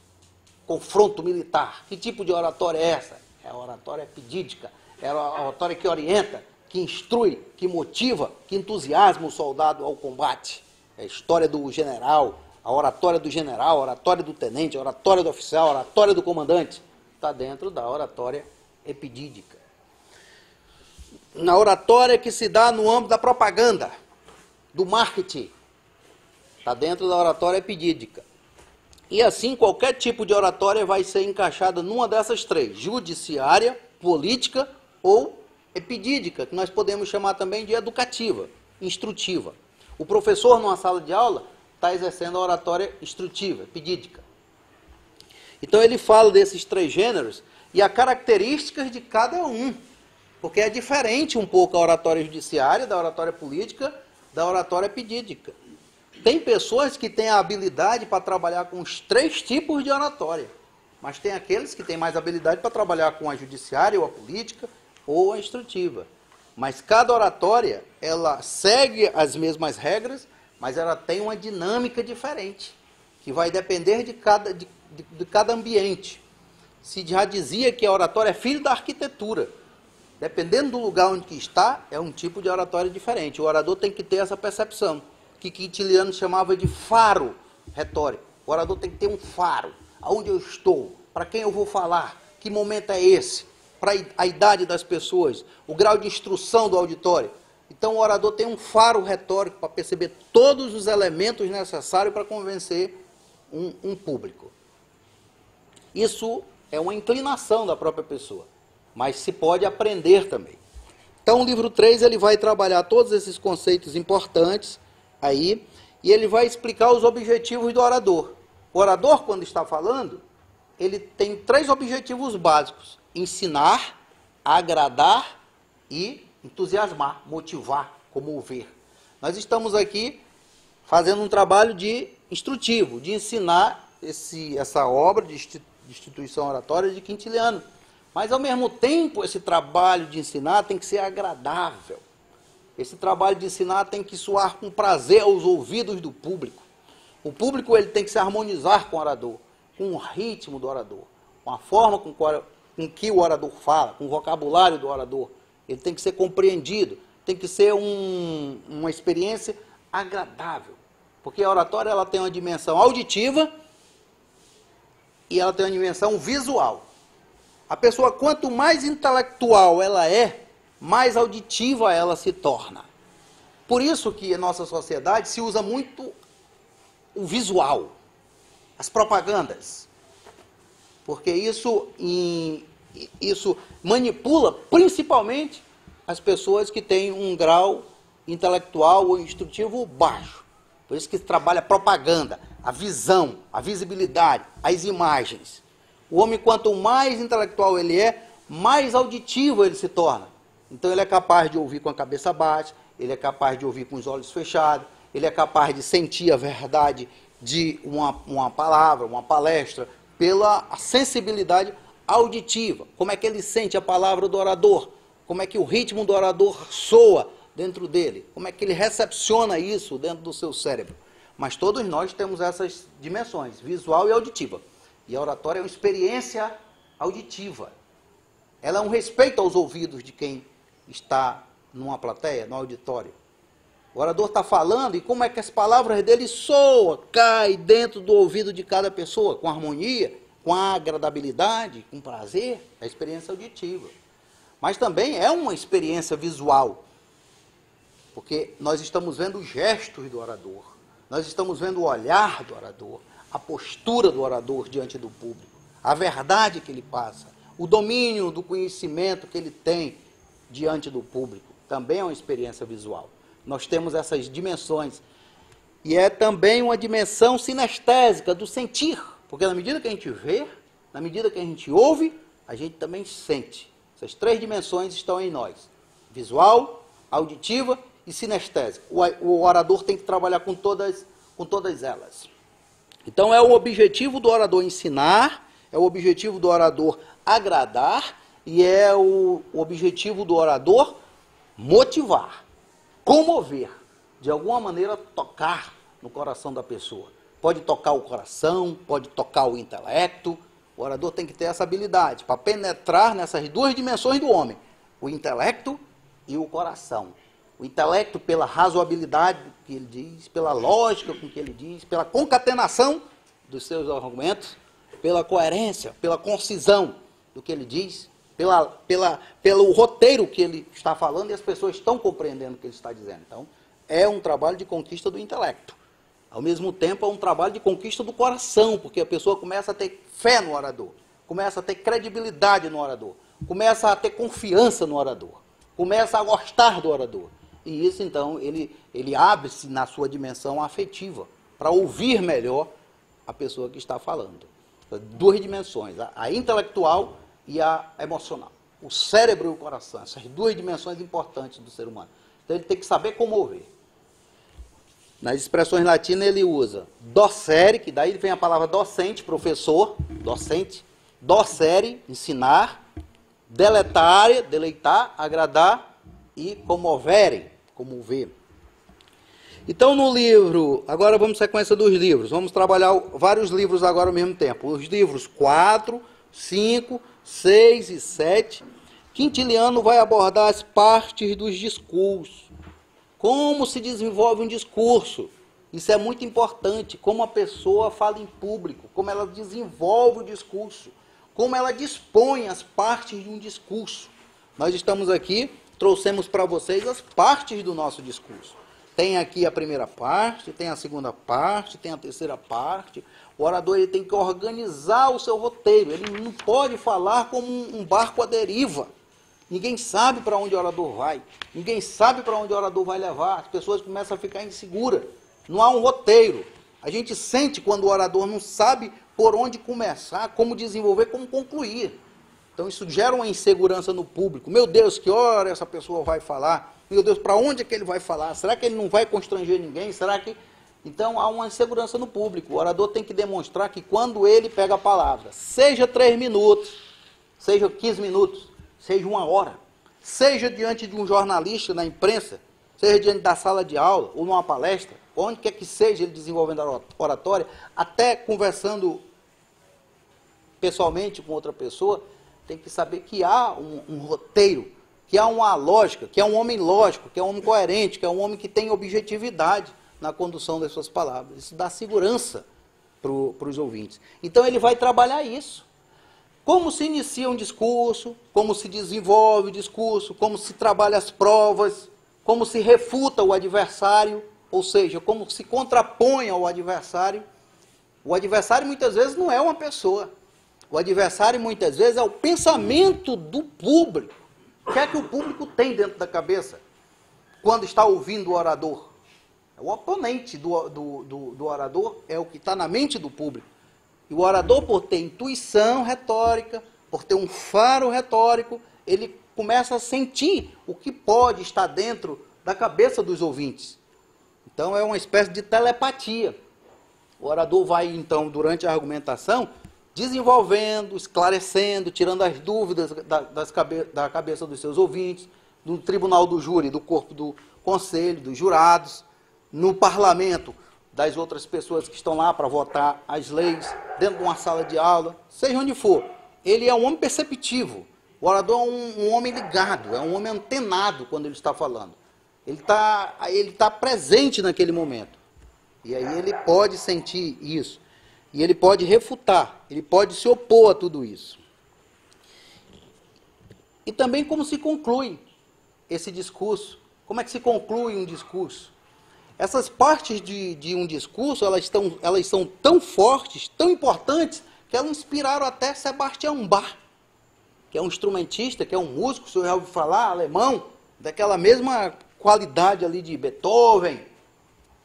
Confronto militar. Que tipo de oratória é essa? É a oratória epidídica. É a oratória que orienta, que instrui, que motiva, que entusiasma o soldado ao combate. É a história do general, a oratória do general, a oratória do tenente, a oratória do oficial, a oratória do comandante. Está dentro da oratória epidídica. Na oratória que se dá no âmbito da propaganda, do marketing. Está dentro da oratória epidídica. E assim, qualquer tipo de oratória vai ser encaixada numa dessas 3, judiciária, política ou epidídica, que nós podemos chamar também de educativa, instrutiva. O professor, numa sala de aula, está exercendo a oratória instrutiva, epidídica. Então ele fala desses 3 gêneros e as características de cada um, porque é diferente um pouco a oratória judiciária, da oratória política, da oratória epidídica. Tem pessoas que têm a habilidade para trabalhar com os 3 tipos de oratória, mas tem aqueles que têm mais habilidade para trabalhar com a judiciária ou a política ou a instrutiva. Mas cada oratória, ela segue as mesmas regras, mas ela tem uma dinâmica diferente, que vai depender de cada ambiente. Se já dizia que a oratória é filho da arquitetura. Dependendo do lugar onde está, é um tipo de oratória diferente. O orador tem que ter essa percepção, que Quintiliano chamava de faro retórico. O orador tem que ter um faro. Aonde eu estou? Para quem eu vou falar? Que momento é esse? Para a idade das pessoas? O grau de instrução do auditório? Então o orador tem um faro retórico para perceber todos os elementos necessários para convencer um público. Isso é uma inclinação da própria pessoa, mas se pode aprender também. Então o livro 3 ele vai trabalhar todos esses conceitos importantes aí, e ele vai explicar os objetivos do orador. O orador, quando está falando, ele tem 3 objetivos básicos: ensinar, agradar e entusiasmar, motivar, comover. Nós estamos aqui fazendo um trabalho de instrutivo, de ensinar essa obra de instituição oratória de Quintiliano. Mas, ao mesmo tempo, esse trabalho de ensinar tem que ser agradável. Esse trabalho de ensinar tem que soar com prazer aos ouvidos do público. O público ele tem que se harmonizar com o orador, com o ritmo do orador, com a forma com que o orador fala, com o vocabulário do orador. Ele tem que ser compreendido, tem que ser uma experiência agradável. Porque a oratória ela tem uma dimensão auditiva e ela tem uma dimensão visual. A pessoa, quanto mais intelectual ela é, mais auditiva ela se torna. Por isso que a nossa sociedade se usa muito o visual, as propagandas, porque isso manipula principalmente as pessoas que têm um grau intelectual ou instrutivo baixo. Por isso que se trabalha a propaganda, a visão, a visibilidade, as imagens. O homem, quanto mais intelectual ele é, mais auditivo ele se torna. Então ele é capaz de ouvir com a cabeça baixa, ele é capaz de ouvir com os olhos fechados, ele é capaz de sentir a verdade de uma palavra, uma palestra, pela sensibilidade auditiva. Como é que ele sente a palavra do orador? Como é que o ritmo do orador soa dentro dele? Como é que ele recepciona isso dentro do seu cérebro? Mas todos nós temos essas dimensões, visual e auditiva. E a oratória é uma experiência auditiva. Ela é um respeito aos ouvidos de quem está numa plateia, no auditório. O orador está falando e como é que as palavras dele soam, caem dentro do ouvido de cada pessoa, com harmonia, com agradabilidade, com prazer, é a experiência auditiva. Mas também é uma experiência visual, porque nós estamos vendo os gestos do orador, nós estamos vendo o olhar do orador, a postura do orador diante do público, a verdade que ele passa, o domínio do conhecimento que ele tem diante do público, também é uma experiência visual. Nós temos essas dimensões. E é também uma dimensão sinestésica do sentir, porque na medida que a gente vê, na medida que a gente ouve, a gente também sente. Essas três dimensões estão em nós: visual, auditiva e sinestésica. O orador tem que trabalhar com todas elas. Então é o objetivo do orador ensinar, é o objetivo do orador agradar e é o objetivo do orador motivar, comover, de alguma maneira tocar no coração da pessoa. Pode tocar o coração, pode tocar o intelecto. O orador tem que ter essa habilidade para penetrar nessas duas dimensões do homem, o intelecto e o coração. O intelecto pela razoabilidade que ele diz, pela lógica com que ele diz, pela concatenação dos seus argumentos, pela coerência, pela concisão do que ele diz, pelo roteiro que ele está falando e as pessoas estão compreendendo o que ele está dizendo. Então, é um trabalho de conquista do intelecto. Ao mesmo tempo, é um trabalho de conquista do coração, porque a pessoa começa a ter fé no orador, começa a ter credibilidade no orador, começa a ter confiança no orador, começa a gostar do orador. E isso, então, ele abre-se na sua dimensão afetiva, para ouvir melhor a pessoa que está falando. Duas dimensões, a intelectual e a emocional. O cérebro e o coração, essas duas dimensões importantes do ser humano. Então ele tem que saber como ouvir. Nas expressões latinas ele usa docere, que daí vem a palavra docente, professor, docente, docere, ensinar, deletare, deleitar, agradar e comovere, comover. Então no livro, agora vamos à sequência dos livros, vamos trabalhar vários livros agora ao mesmo tempo. Os livros 4, 5, 6 e 7, Quintiliano vai abordar as partes dos discursos. Como se desenvolve um discurso. Isso é muito importante. Como a pessoa fala em público, como ela desenvolve o discurso, como ela dispõe as partes de um discurso. Nós estamos aqui, trouxemos para vocês as partes do nosso discurso. Tem aqui a primeira parte, tem a segunda parte, tem a terceira parte. O orador ele tem que organizar o seu roteiro. Ele não pode falar como um barco à deriva. Ninguém sabe para onde o orador vai. Ninguém sabe para onde o orador vai levar. As pessoas começam a ficar inseguras. Não há um roteiro. A gente sente quando o orador não sabe por onde começar, como desenvolver, como concluir. Então isso gera uma insegurança no público. Meu Deus, que hora essa pessoa vai falar? Meu Deus, para onde é que ele vai falar? Será que ele não vai constranger ninguém? Será que... Então há uma insegurança no público. O orador tem que demonstrar que quando ele pega a palavra, seja 3 minutos, seja 15 minutos, seja 1 hora, seja diante de um jornalista na imprensa, seja diante da sala de aula ou numa palestra, onde quer que seja ele desenvolvendo a oratória, até conversando pessoalmente com outra pessoa, tem que saber que há um roteiro, que há uma lógica, que é um homem lógico, que é um homem coerente, que é um homem que tem objetividade na condução das suas palavras. Isso dá segurança para os ouvintes. Então ele vai trabalhar isso. como se inicia um discurso, como se desenvolve o discurso, como se trabalha as provas, como se refuta o adversário, ou seja, como se contrapõe ao adversário. O adversário muitas vezes não é uma pessoa. O adversário muitas vezes é o pensamento do público. O que é que o público tem dentro da cabeça quando está ouvindo o orador? O oponente do orador é o que está na mente do público. E o orador, por ter intuição retórica, por ter um faro retórico, ele começa a sentir o que pode estar dentro da cabeça dos ouvintes. Então, é uma espécie de telepatia. O orador vai, então, durante a argumentação, desenvolvendo, esclarecendo, tirando as dúvidas da cabeça dos seus ouvintes, no tribunal do júri, do corpo do conselho, dos jurados, no parlamento, das outras pessoas que estão lá para votar as leis, dentro de uma sala de aula, seja onde for. Ele é um homem perceptivo. O orador é um homem ligado, é um homem antenado quando ele está falando. Ele tá presente naquele momento. E aí ele pode sentir isso. E ele pode refutar, ele pode se opor a tudo isso. E também como se conclui esse discurso. Como é que se conclui um discurso? Essas partes de um discurso, elas são tão fortes, tão importantes, que elas inspiraram até Sebastian Bach, que é um instrumentista, que é um músico, o senhor já ouviu falar, alemão, daquela mesma qualidade ali de Beethoven,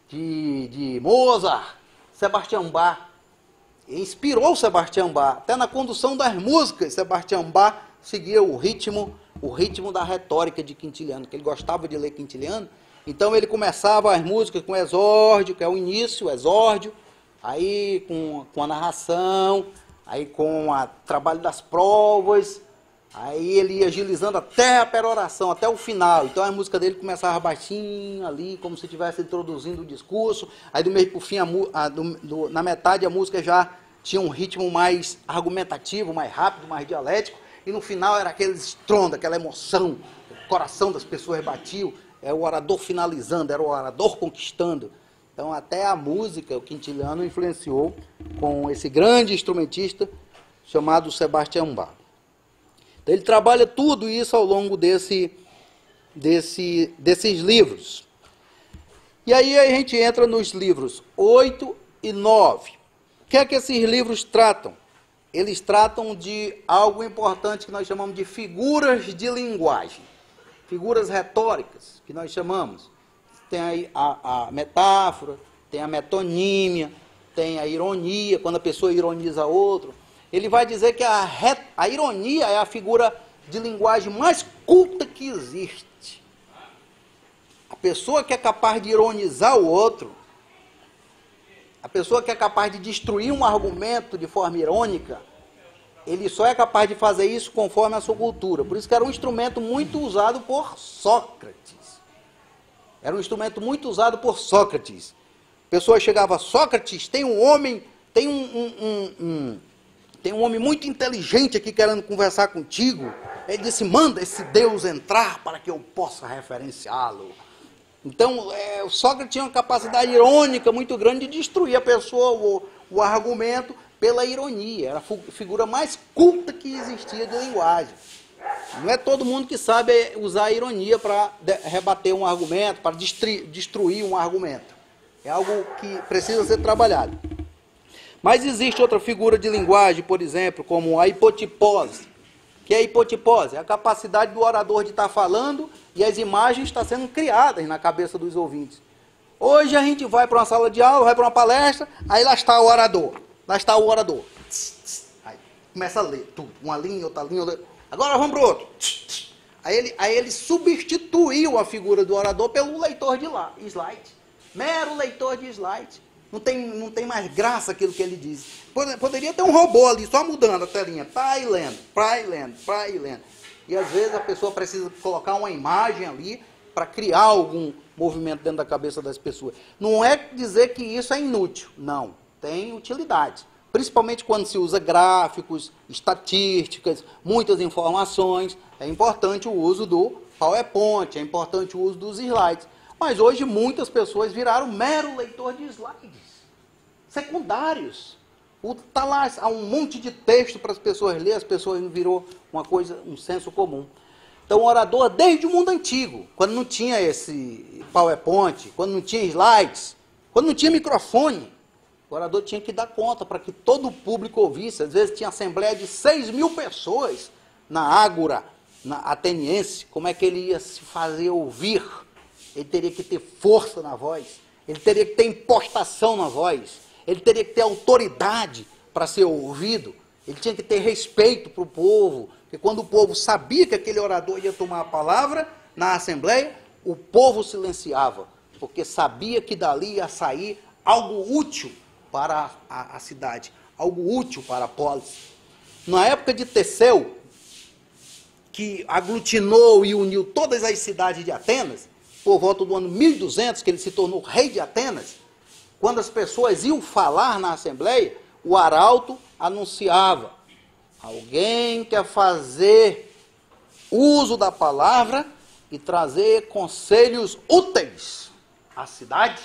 de Mozart. Sebastian Bach inspirou Sebastian Bach, até na condução das músicas. Sebastian Bach seguia o ritmo da retórica de Quintiliano, que ele gostava de ler Quintiliano. Então ele começava as músicas com exórdio, que é o início, o exórdio, aí com a narração, aí com o trabalho das provas, aí ele ia agilizando até a peroração, até o final. Então a música dele começava baixinho ali, como se estivesse introduzindo o discurso, aí do meio para o fim, na metade a música já tinha um ritmo mais argumentativo, mais rápido, mais dialético, e no final era aquele estrondo, aquela emoção, o coração das pessoas batia. É o orador finalizando, era o orador conquistando. Então, até a música, o Quintiliano influenciou com esse grande instrumentista chamado Sebastian Bach. Então, ele trabalha tudo isso ao longo desses livros. E aí a gente entra nos livros 8 e 9. O que é que esses livros tratam? Eles tratam de algo importante que nós chamamos de figuras de linguagem. Figuras retóricas, que nós chamamos. Tem aí a metáfora, tem a metonímia, tem a ironia, quando a pessoa ironiza outro. Ele vai dizer que a ironia é a figura de linguagem mais culta que existe. A pessoa que é capaz de ironizar o outro, a pessoa que é capaz de destruir um argumento de forma irônica, ele só é capaz de fazer isso conforme a sua cultura. Por isso que era um instrumento muito usado por Sócrates. Era um instrumento muito usado por Sócrates. A pessoa chegava, Sócrates, tem um homem muito inteligente aqui querendo conversar contigo. Ele disse, manda esse Deus entrar para que eu possa referenciá-lo. Então, o Sócrates tinha uma capacidade irônica muito grande de destruir a pessoa, o argumento, pela ironia. Era a figura mais culta que existia de linguagem. Não é todo mundo que sabe usar a ironia para rebater um argumento, para destruir um argumento. É algo que precisa ser trabalhado. Mas existe outra figura de linguagem, por exemplo, como a hipotipose. Que é a hipotipose? É a capacidade do orador de estar falando e as imagens estão sendo criadas na cabeça dos ouvintes. Hoje a gente vai para uma sala de aula, vai para uma palestra, aí lá está o orador. Lá está o orador. Aí começa a ler tudo. Uma linha, outra linha, outra... Agora vamos para o outro. Aí ele substituiu a figura do orador pelo leitor de slide. Mero leitor de slide. Não tem mais graça aquilo que ele diz. Poderia ter um robô ali, só mudando a telinha. Para e lendo. E às vezes a pessoa precisa colocar uma imagem ali para criar algum movimento dentro da cabeça das pessoas. Não é dizer que isso é inútil. Não. Tem utilidade, principalmente quando se usa gráficos, estatísticas, muitas informações. É importante o uso do PowerPoint, é importante o uso dos slides. Mas hoje muitas pessoas viraram mero leitor de slides, secundários. Está lá, há um monte de texto para as pessoas lerem, as pessoas virou uma coisa, um senso comum. Então, o orador, desde o mundo antigo, quando não tinha esse PowerPoint, quando não tinha slides, quando não tinha microfone, o orador tinha que dar conta para que todo o público ouvisse. Às vezes tinha assembleia de 6.000 pessoas na Ágora, na ateniense. Como é que ele ia se fazer ouvir? Ele teria que ter força na voz, ele teria que ter impostação na voz, ele teria que ter autoridade para ser ouvido, ele tinha que ter respeito para o povo, porque quando o povo sabia que aquele orador ia tomar a palavra na assembleia, o povo silenciava, porque sabia que dali ia sair algo útil para a cidade, algo útil para a polis. Na época de Teseu, que aglutinou e uniu todas as cidades de Atenas, por volta do ano 1200, que ele se tornou rei de Atenas, quando as pessoas iam falar na assembleia, o arauto anunciava: alguém quer fazer uso da palavra e trazer conselhos úteis à cidade?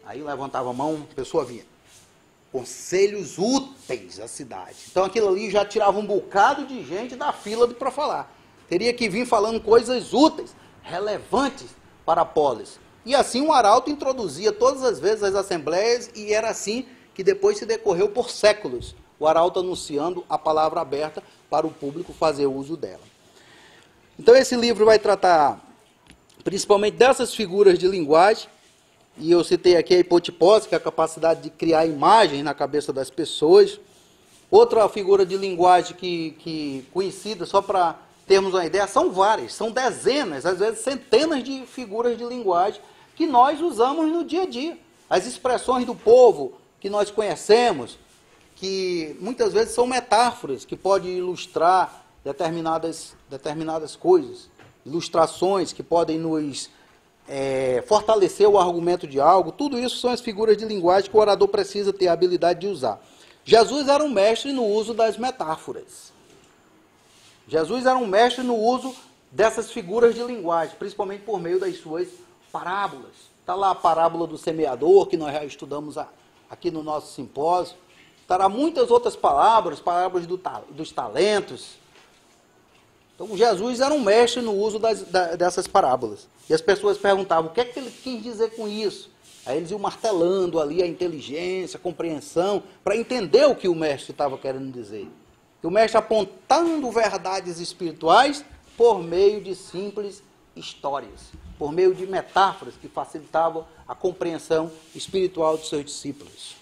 Aí levantava a mão, a pessoa vinha. Conselhos úteis à cidade. Então aquilo ali já tirava um bocado de gente da fila para falar. Teria que vir falando coisas úteis, relevantes para a polis. E assim o arauto introduzia todas as vezes as assembleias, e era assim que depois se decorreu por séculos, o arauto anunciando a palavra aberta para o público fazer uso dela. Então esse livro vai tratar principalmente dessas figuras de linguagem, e eu citei aqui a hipotipose, que é a capacidade de criar imagens na cabeça das pessoas. Outra figura de linguagem que conhecida, só para termos uma ideia, são várias, são dezenas, às vezes centenas de figuras de linguagem que nós usamos no dia a dia. As expressões do povo que nós conhecemos, que muitas vezes são metáforas, que podem ilustrar determinadas coisas, ilustrações que podem nos fortalecer o argumento de algo. Tudo isso são as figuras de linguagem que o orador precisa ter a habilidade de usar. Jesus era um mestre no uso das metáforas. Jesus era um mestre no uso dessas figuras de linguagem, principalmente por meio das suas parábolas. Está lá a parábola do semeador, que nós já estudamos aqui no nosso simpósio. Estará muitas outras parábolas dos talentos. Então, Jesus era um mestre no uso dessas parábolas. E as pessoas perguntavam, o que é que ele quis dizer com isso? Aí eles iam martelando ali a inteligência, a compreensão, para entender o que o mestre estava querendo dizer. E o mestre apontando verdades espirituais por meio de simples histórias, por meio de metáforas que facilitavam a compreensão espiritual dos seus discípulos.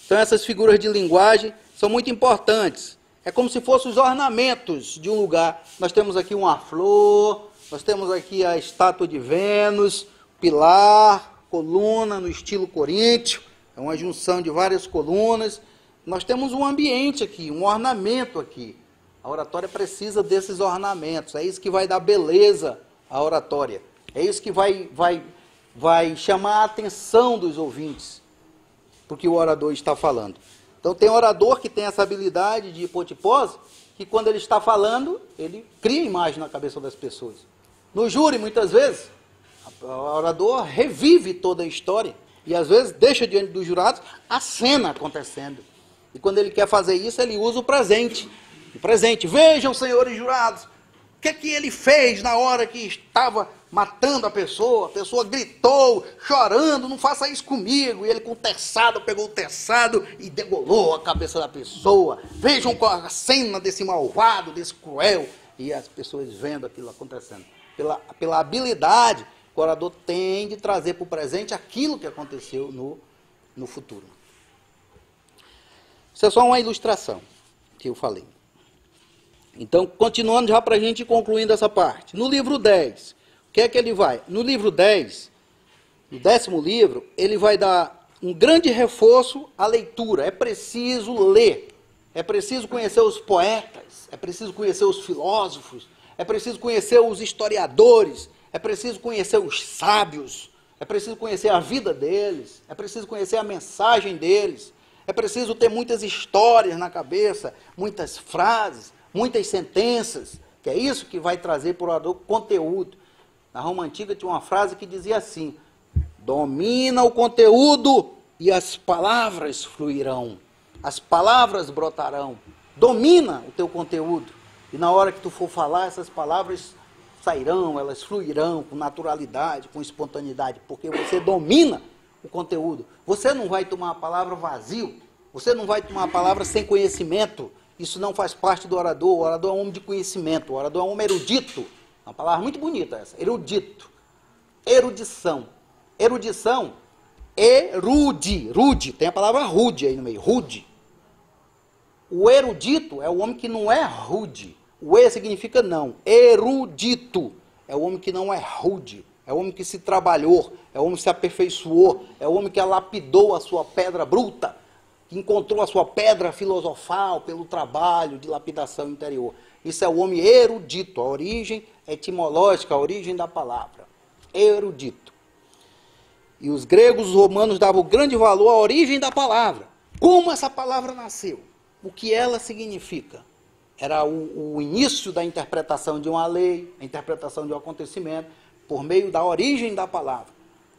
Então essas figuras de linguagem são muito importantes. É como se fossem os ornamentos de um lugar. Nós temos aqui uma flor, nós temos aqui a estátua de Vênus, pilar, coluna no estilo coríntio, é uma junção de várias colunas. Nós temos um ambiente aqui, um ornamento aqui. A oratória precisa desses ornamentos, é isso que vai dar beleza à oratória. É isso que vai chamar a atenção dos ouvintes, porque o orador está falando. Então tem orador que tem essa habilidade de hipotipose, que quando ele está falando, ele cria imagem na cabeça das pessoas. No júri, muitas vezes, o orador revive toda a história, e às vezes deixa diante dos jurados a cena acontecendo. E quando ele quer fazer isso, ele usa o presente. O presente, vejam, senhores jurados, o que é que ele fez na hora que estava matando a pessoa gritou, chorando, não faça isso comigo. E ele com o terçado, pegou o terçado e degolou a cabeça da pessoa. Vejam a cena desse malvado, desse cruel. E as pessoas vendo aquilo acontecendo. Pela habilidade que o orador tem de trazer para o presente aquilo que aconteceu no futuro. Isso é só uma ilustração que eu falei. Então, continuando já para a gente ir concluindo essa parte. No livro 10, o que é que ele vai? No livro 10, no 10º livro, ele vai dar um grande reforço à leitura. É preciso ler, é preciso conhecer os poetas, é preciso conhecer os filósofos, é preciso conhecer os historiadores, é preciso conhecer os sábios, é preciso conhecer a vida deles, é preciso conhecer a mensagem deles, é preciso ter muitas histórias na cabeça, muitas frases, muitas sentenças, que é isso que vai trazer para o orador conteúdo. Na Roma Antiga tinha uma frase que dizia assim: domina o conteúdo e as palavras fluirão, as palavras brotarão. Domina o teu conteúdo. E na hora que tu for falar, essas palavras sairão, elas fluirão com naturalidade, com espontaneidade, porque você domina o conteúdo. Você não vai tomar a palavra vazio, você não vai tomar a palavra sem conhecimento. Isso não faz parte do orador. O orador é um homem de conhecimento, o orador é um homem erudito. Uma palavra muito bonita essa, erudito. Erudição. Erudição, rude, tem a palavra rude aí no meio, rude. O erudito é o homem que não é rude. O E significa não. Erudito é o homem que não é rude. É o homem que se trabalhou, é o homem que se aperfeiçoou, é o homem que lapidou a sua pedra bruta, que encontrou a sua pedra filosofal pelo trabalho de lapidação interior. Isso é o homem erudito, a origem etimológica, a origem da palavra. Erudito. E os gregos, os romanos davam grande valor à origem da palavra. Como essa palavra nasceu? O que ela significa? Era o início da interpretação de uma lei, a interpretação de um acontecimento, por meio da origem da palavra.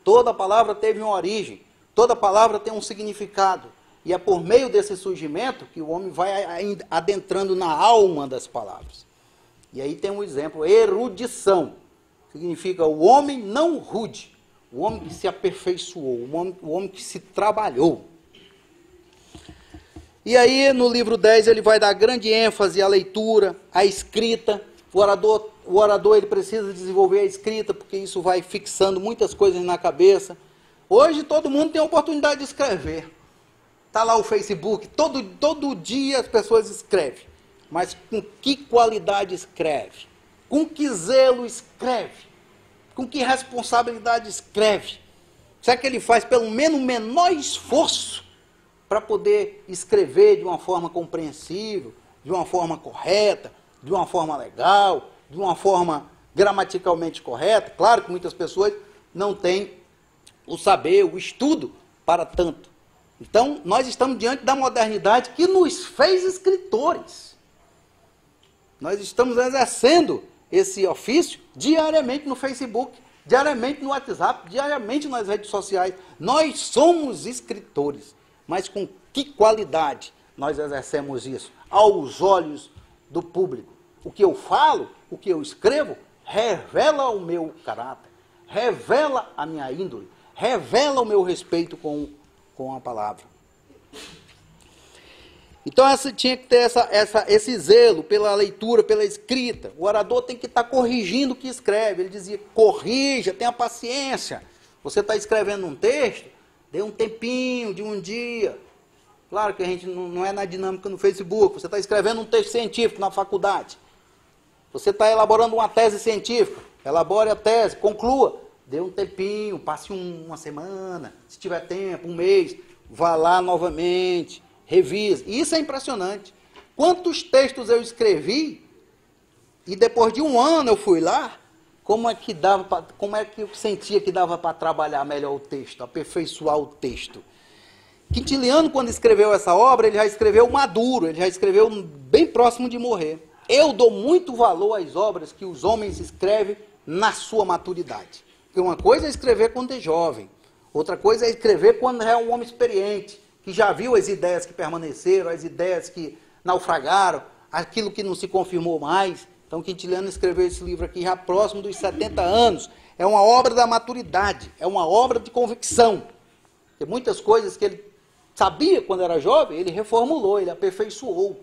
Toda palavra teve uma origem, toda palavra tem um significado. E é por meio desse surgimento que o homem vai adentrando na alma das palavras. E aí tem um exemplo, erudição. Significa o homem não rude, o homem que se aperfeiçoou, o homem que se trabalhou. E aí, no livro 10, ele vai dar grande ênfase à leitura, à escrita. O orador ele precisa desenvolver a escrita, porque isso vai fixando muitas coisas na cabeça. Hoje, todo mundo tem a oportunidade de escrever. Está lá o Facebook, todo dia as pessoas escrevem. Mas com que qualidade escreve? Com que zelo escreve? Com que responsabilidade escreve? Será que ele faz pelo menos o menor esforço para poder escrever de uma forma compreensível, de uma forma correta, de uma forma legal, de uma forma gramaticalmente correta? Claro que muitas pessoas não têm o saber, o estudo para tanto. Então, nós estamos diante da modernidade que nos fez escritores. Nós estamos exercendo esse ofício diariamente no Facebook, diariamente no WhatsApp, diariamente nas redes sociais. Nós somos escritores. Mas com que qualidade nós exercemos isso? Aos olhos do público. O que eu falo, o que eu escrevo, revela o meu caráter, revela a minha índole, revela o meu respeito com a palavra. Então tinha que ter esse zelo pela leitura, pela escrita. O orador tem que estar corrigindo o que escreve. Ele dizia, corrija, tenha paciência. Você está escrevendo um texto, dê um tempinho de um dia. Claro que a gente não é na dinâmica no Facebook. Você está escrevendo um texto científico na faculdade. Você está elaborando uma tese científica. Elabore a tese, conclua. Dê um tempinho, passe uma semana, se tiver tempo, um mês. Vá lá novamente, revise. Isso é impressionante. Quantos textos eu escrevi e depois de um ano eu fui lá, como é que eu sentia que dava para trabalhar melhor o texto, aperfeiçoar o texto. Quintiliano, quando escreveu essa obra, ele já escreveu maduro, ele já escreveu bem próximo de morrer. Eu dou muito valor às obras que os homens escrevem na sua maturidade. Porque uma coisa é escrever quando é jovem, outra coisa é escrever quando é um homem experiente, que já viu as ideias que permaneceram, as ideias que naufragaram, aquilo que não se confirmou mais. Então, Quintiliano escreveu esse livro aqui já próximo dos 70 anos. É uma obra da maturidade, é uma obra de convicção. Porque muitas coisas que ele sabia quando era jovem, ele reformulou, ele aperfeiçoou.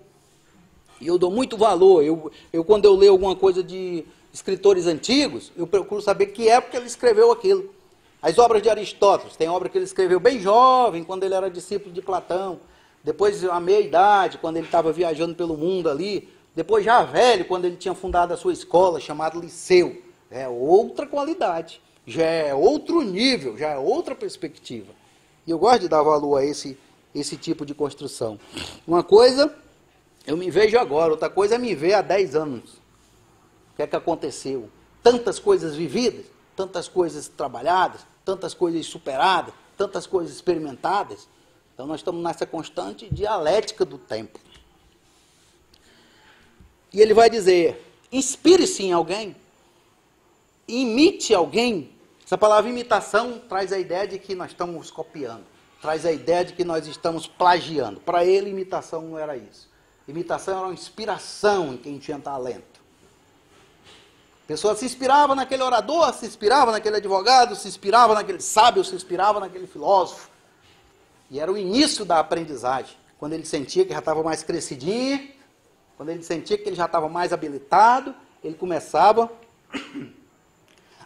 E eu dou muito valor. Quando eu leio alguma coisa de escritores antigos, eu procuro saber que época ele escreveu aquilo. As obras de Aristóteles, tem obra que ele escreveu bem jovem, quando ele era discípulo de Platão. Depois, à meia-idade, quando ele estava viajando pelo mundo ali. Depois, já velho, quando ele tinha fundado a sua escola, chamada Liceu. É outra qualidade, já é outro nível, já é outra perspectiva. E eu gosto de dar valor a esse tipo de construção. Uma coisa, eu me vejo agora, outra coisa é me ver há 10 anos. O que é que aconteceu? Tantas coisas vividas, tantas coisas trabalhadas, tantas coisas superadas, tantas coisas experimentadas. Então nós estamos nessa constante dialética do tempo. E ele vai dizer, inspire-se em alguém, imite alguém. Essa palavra imitação traz a ideia de que nós estamos copiando. traz a ideia de que nós estamos plagiando. Para ele, imitação não era isso. Imitação era uma inspiração em quem tinha talento. A pessoa se inspirava naquele orador, se inspirava naquele advogado, se inspirava naquele sábio, se inspirava naquele filósofo. E era o início da aprendizagem. Quando ele sentia que já estava mais crescidinho, quando ele sentia que ele já estava mais habilitado, ele começava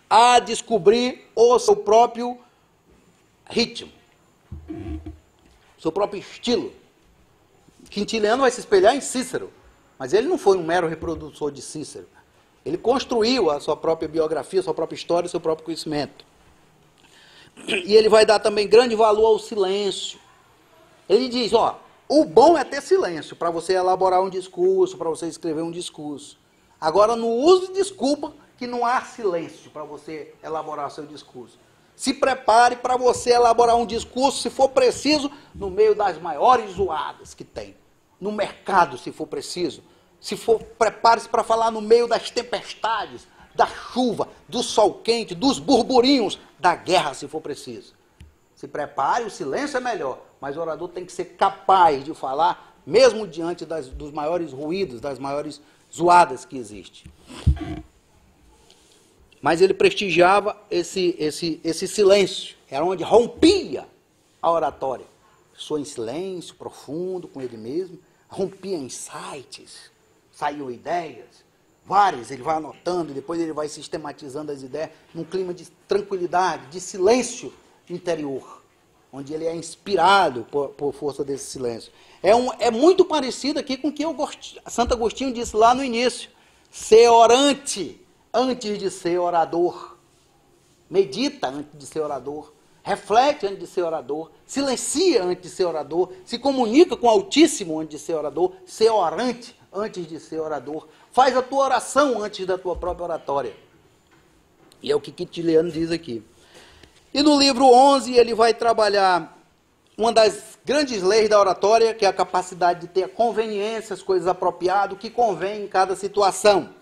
a descobrir o seu próprio ritmo, o seu próprio estilo. Quintiliano vai se espelhar em Cícero, mas ele não foi um mero reprodutor de Cícero. Ele construiu a sua própria biografia, a sua própria história, o seu próprio conhecimento. E ele vai dar também grande valor ao silêncio. Ele diz, ó, o bom é ter silêncio para você elaborar um discurso, para você escrever um discurso. Agora, não use desculpa que não há silêncio para você elaborar seu discurso. Se prepare para você elaborar um discurso, se for preciso, no meio das maiores zoadas que tem. No mercado, se for preciso. Se for, prepare-se para falar no meio das tempestades, da chuva, do sol quente, dos burburinhos, da guerra, se for preciso. Se prepare, o silêncio é melhor, mas o orador tem que ser capaz de falar, mesmo diante dos maiores ruídos, das maiores zoadas que existem. Mas ele prestigiava esse silêncio, era onde rompia a oratória. Pessoa em silêncio, profundo, com ele mesmo, rompia insights, saíam ideias, várias, ele vai anotando, e depois ele vai sistematizando as ideias, num clima de tranquilidade, de silêncio interior, onde ele é inspirado por força desse silêncio. É muito parecido aqui com o que Santo Agostinho disse lá no início, ser orante antes de ser orador, medita antes de ser orador, reflete antes de ser orador, silencia antes de ser orador, se comunica com o Altíssimo antes de ser orador, ser orante antes de ser orador, faz a tua oração antes da tua própria oratória. E é o que Quintiliano diz aqui. E no livro 11 ele vai trabalhar uma das grandes leis da oratória, que é a capacidade de ter a conveniência, as coisas apropriadas, o que convém em cada situação.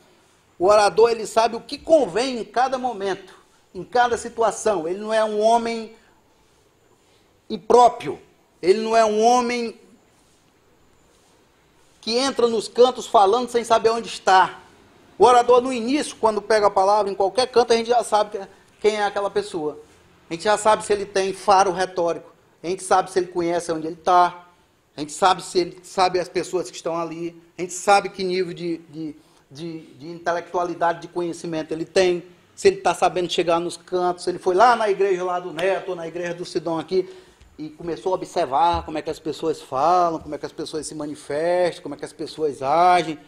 O orador, ele sabe o que convém em cada momento, em cada situação. Ele não é um homem impróprio, ele não é um homem que entra nos cantos falando sem saber onde está. O orador, no início, quando pega a palavra em qualquer canto, a gente já sabe quem é aquela pessoa. A gente já sabe se ele tem faro retórico. A gente sabe se ele conhece onde ele está. A gente sabe se ele sabe as pessoas que estão ali. A gente sabe que nível de intelectualidade, de conhecimento ele tem. Se ele está sabendo chegar nos cantos. Se ele foi lá na igreja lá do Neto, ou na igreja do Sidom aqui, e começou a observar como é que as pessoas falam, como é que as pessoas se manifestam, como é que as pessoas agem.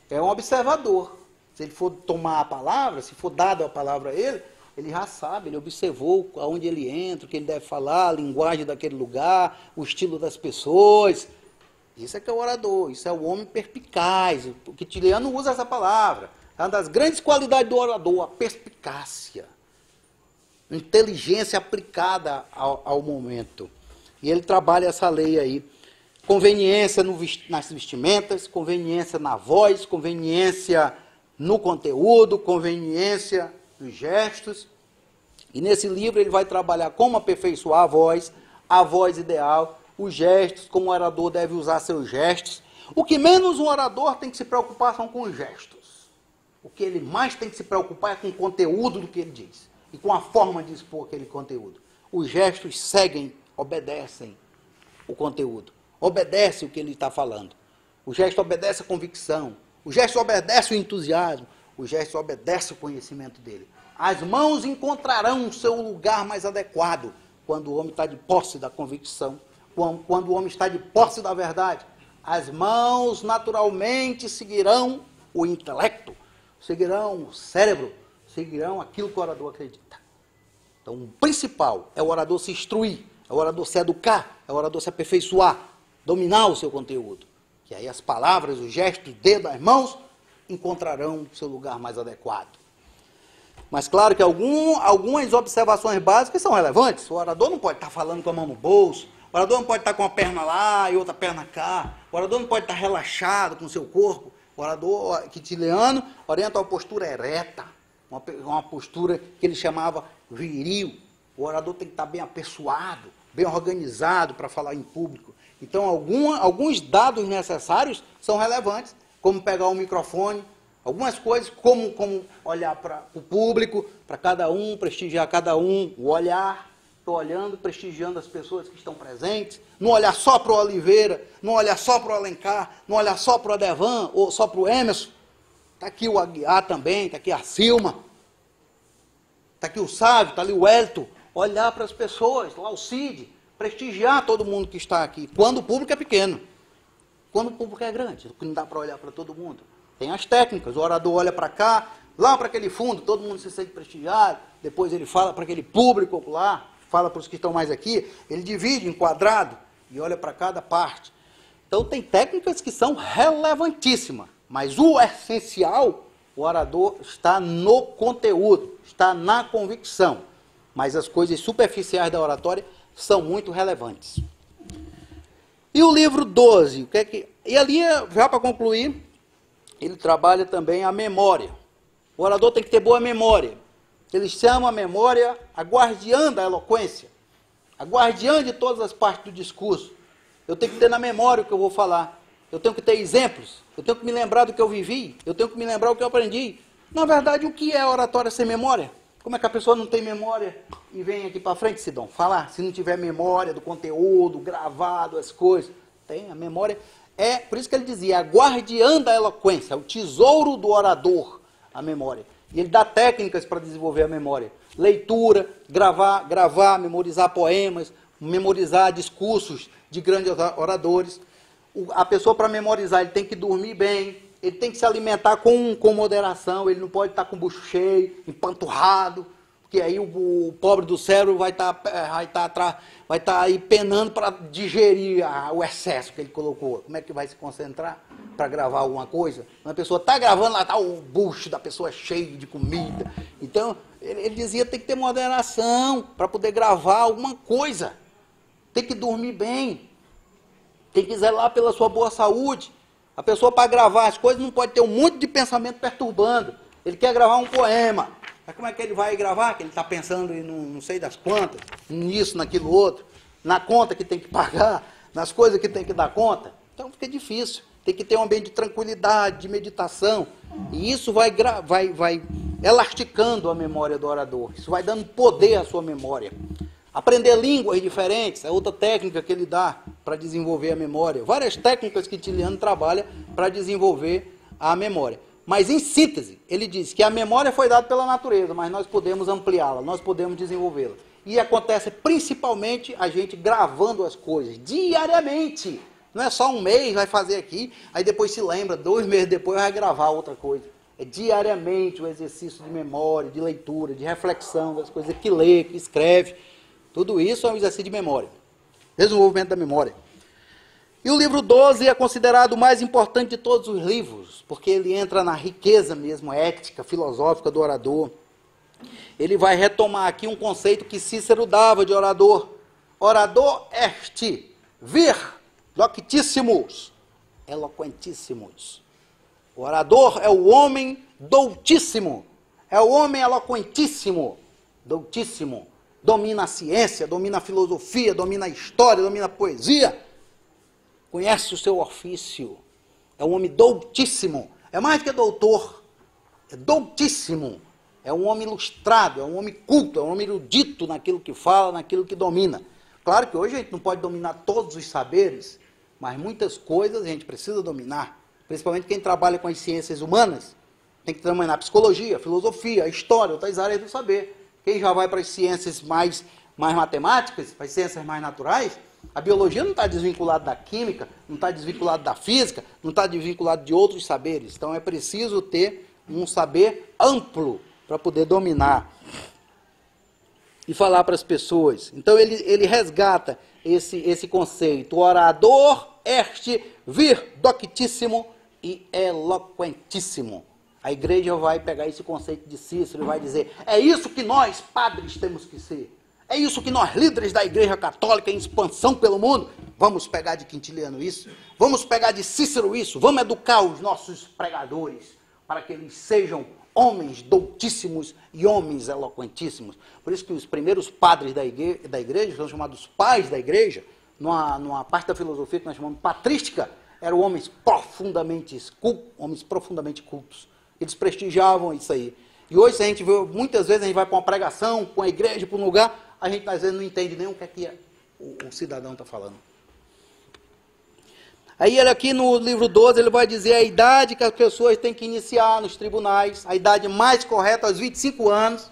É um observador. Se ele for tomar a palavra, se for dada a palavra a ele, ele já sabe, ele observou aonde ele entra, o que ele deve falar, a linguagem daquele lugar, o estilo das pessoas. Isso é que é o orador, isso é o homem perspicaz. O Quintiliano usa essa palavra. É uma das grandes qualidades do orador, a perspicácia. Inteligência aplicada ao momento. E ele trabalha essa lei aí. Conveniência nas vestimentas, conveniência na voz, conveniência no conteúdo, conveniência nos gestos. E nesse livro ele vai trabalhar como aperfeiçoar a voz ideal, os gestos, como o orador deve usar seus gestos. O que menos um orador tem que se preocupar são com os gestos. O que ele mais tem que se preocupar é com o conteúdo do que ele diz e com a forma de expor aquele conteúdo. Os gestos seguem, obedecem o conteúdo, obedecem o que ele está falando. O gesto obedece a convicção, o gesto obedece o entusiasmo, o gesto obedece o conhecimento dele. As mãos encontrarão o seu lugar mais adequado quando o homem está de posse da convicção, quando o homem está de posse da verdade. As mãos naturalmente seguirão o intelecto, seguirão o cérebro, seguirão aquilo que o orador acredita. Então, o principal é o orador se instruir, é o orador se educar, é o orador se aperfeiçoar, dominar o seu conteúdo. Que aí as palavras, os gestos, os dedos, as mãos encontrarão o seu lugar mais adequado. Mas claro que algumas observações básicas são relevantes. O orador não pode estar falando com a mão no bolso, o orador não pode estar com uma perna lá e outra perna cá, o orador não pode estar relaxado com o seu corpo. O orador quintiliano orienta uma postura ereta, uma postura que ele chamava viril. O orador tem que estar bem apessoado, bem organizado para falar em público. Então, alguns dados necessários são relevantes, como pegar o microfone, algumas coisas, como olhar para o público, para cada um, prestigiar cada um, o olhar. Estou olhando, prestigiando as pessoas que estão presentes, não olhar só para o Oliveira, não olhar só para o Alencar, não olhar só para o Adevan, ou só para o Emerson. Está aqui o Aguiar também, está aqui a Silma, está aqui o Sávio, está ali o Hélito. Olhar para as pessoas, lá o Cid, prestigiar todo mundo que está aqui, quando o público é pequeno. Quando o público é grande, não dá para olhar para todo mundo. Tem as técnicas, o orador olha para cá, lá para aquele fundo, todo mundo se sente prestigiado, depois ele fala para aquele público popular, fala para os que estão mais aqui, ele divide em quadrado e olha para cada parte. Então tem técnicas que são relevantíssimas, mas o essencial, o orador está no conteúdo, está na convicção, mas as coisas superficiais da oratória são muito relevantes. E o livro 12, e ali, já para concluir, ele trabalha também a memória. O orador tem que ter boa memória. Ele chama a memória a guardiã da eloquência, a guardiã de todas as partes do discurso. Eu tenho que ter na memória o que eu vou falar. Eu tenho que ter exemplos. Eu tenho que me lembrar do que eu vivi. Eu tenho que me lembrar o que eu aprendi. Na verdade, o que é oratória sem memória? Como é que a pessoa não tem memória e vem aqui para frente, Sidão, falar? Se não tiver memória do conteúdo, gravado, as coisas. Tem, a memória é, por isso que ele dizia, a guardiã da eloquência, o tesouro do orador, a memória. E ele dá técnicas para desenvolver a memória. Leitura, gravar, memorizar poemas, memorizar discursos de grandes oradores. A pessoa, para memorizar, ele tem que dormir bem, ele tem que se alimentar com moderação, ele não pode estar com o bucho cheio, empanturrado, porque aí o pobre do cérebro vai estar aí penando para digerir o excesso que ele colocou. Como é que vai se concentrar para gravar alguma coisa? Uma pessoa está gravando, lá está o bucho da pessoa cheio de comida. Então, ele dizia que tem que ter moderação para poder gravar alguma coisa. Tem que dormir bem. Tem que zelar pela sua boa saúde. A pessoa, para gravar as coisas, não pode ter um monte de pensamento perturbando. Ele quer gravar um poema. Mas como é que ele vai gravar? Que ele está pensando em não sei das quantas, nisso, naquilo outro, na conta que tem que pagar, nas coisas que tem que dar conta. Então fica difícil. Tem que ter um ambiente de tranquilidade, de meditação. E isso vai elasticando a memória do orador. Isso vai dando poder à sua memória. Aprender línguas diferentes é outra técnica que ele dá para desenvolver a memória. Várias técnicas que Tiliano trabalha para desenvolver a memória. Mas, em síntese, ele diz que a memória foi dada pela natureza, mas nós podemos ampliá-la, nós podemos desenvolvê-la. E acontece principalmente a gente gravando as coisas diariamente. Não é só um mês, vai fazer aqui, aí depois se lembra, 2 meses depois vai gravar outra coisa. É diariamente o exercício de memória, de leitura, de reflexão das coisas que lê, que escreve. Tudo isso é um exercício de memória, desenvolvimento da memória. E o livro 12 é considerado o mais importante de todos os livros, porque ele entra na riqueza mesmo, ética, filosófica do orador. Ele vai retomar aqui um conceito que Cícero dava de orador. Orador est, vir, doctíssimos, eloquentíssimos. O orador é o homem doutíssimo, é o homem eloquentíssimo, doutíssimo. Domina a ciência, domina a filosofia, domina a história, domina a poesia. Conhece o seu ofício. É um homem doutíssimo. É mais que doutor. É doutíssimo. É um homem ilustrado, é um homem culto, é um homem erudito naquilo que fala, naquilo que domina. Claro que hoje a gente não pode dominar todos os saberes, mas muitas coisas a gente precisa dominar. Principalmente quem trabalha com as ciências humanas. Tem que dominar a psicologia, a filosofia, a história, outras áreas do saber. Quem já vai para as ciências mais matemáticas, para as ciências mais naturais, a biologia não está desvinculada da química, não está desvinculada da física, não está desvinculada de outros saberes. Então é preciso ter um saber amplo para poder dominar e falar para as pessoas. Então ele resgata esse conceito. O orador est vir doctíssimo e eloquentíssimo. A igreja vai pegar esse conceito de Cícero e vai dizer, é isso que nós, padres, temos que ser. É isso que nós, líderes da igreja católica em expansão pelo mundo, vamos pegar de Quintiliano isso, vamos pegar de Cícero isso, vamos educar os nossos pregadores para que eles sejam homens doutíssimos e homens eloquentíssimos. Por isso que os primeiros padres da igreja, são chamados pais da igreja, numa parte da filosofia que nós chamamos de patrística, eram homens profundamente cultos. Eles prestigiavam isso aí. E hoje, se a gente vê, muitas vezes a gente vai para uma pregação, para uma igreja, para um lugar, a gente às vezes não entende nem o que o cidadão está falando. Aí ele aqui no livro 12, ele vai dizer a idade que as pessoas têm que iniciar nos tribunais, a idade mais correta aos 25 anos,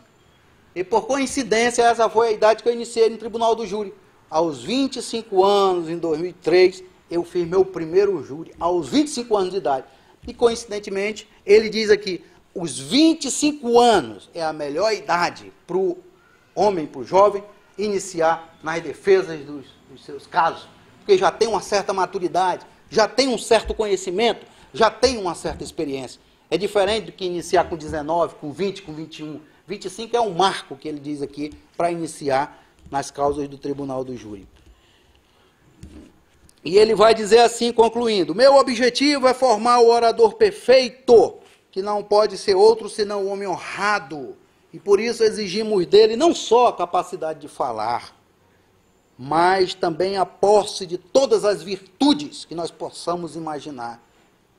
e por coincidência essa foi a idade que eu iniciei no tribunal do júri. Aos 25 anos, em 2003, eu fiz meu primeiro júri, aos 25 anos de idade. E coincidentemente, ele diz aqui, os 25 anos é a melhor idade para o homem, para o jovem, iniciar nas defesas dos seus casos, porque já tem uma certa maturidade, já tem um certo conhecimento, já tem uma certa experiência. É diferente do que iniciar com 19, com 20, com 21. 25 é um marco que ele diz aqui para iniciar nas causas do tribunal do júri. E ele vai dizer assim, concluindo, meu objetivo é formar o orador perfeito, que não pode ser outro senão o homem honrado. E por isso exigimos dele não só a capacidade de falar, mas também a posse de todas as virtudes que nós possamos imaginar.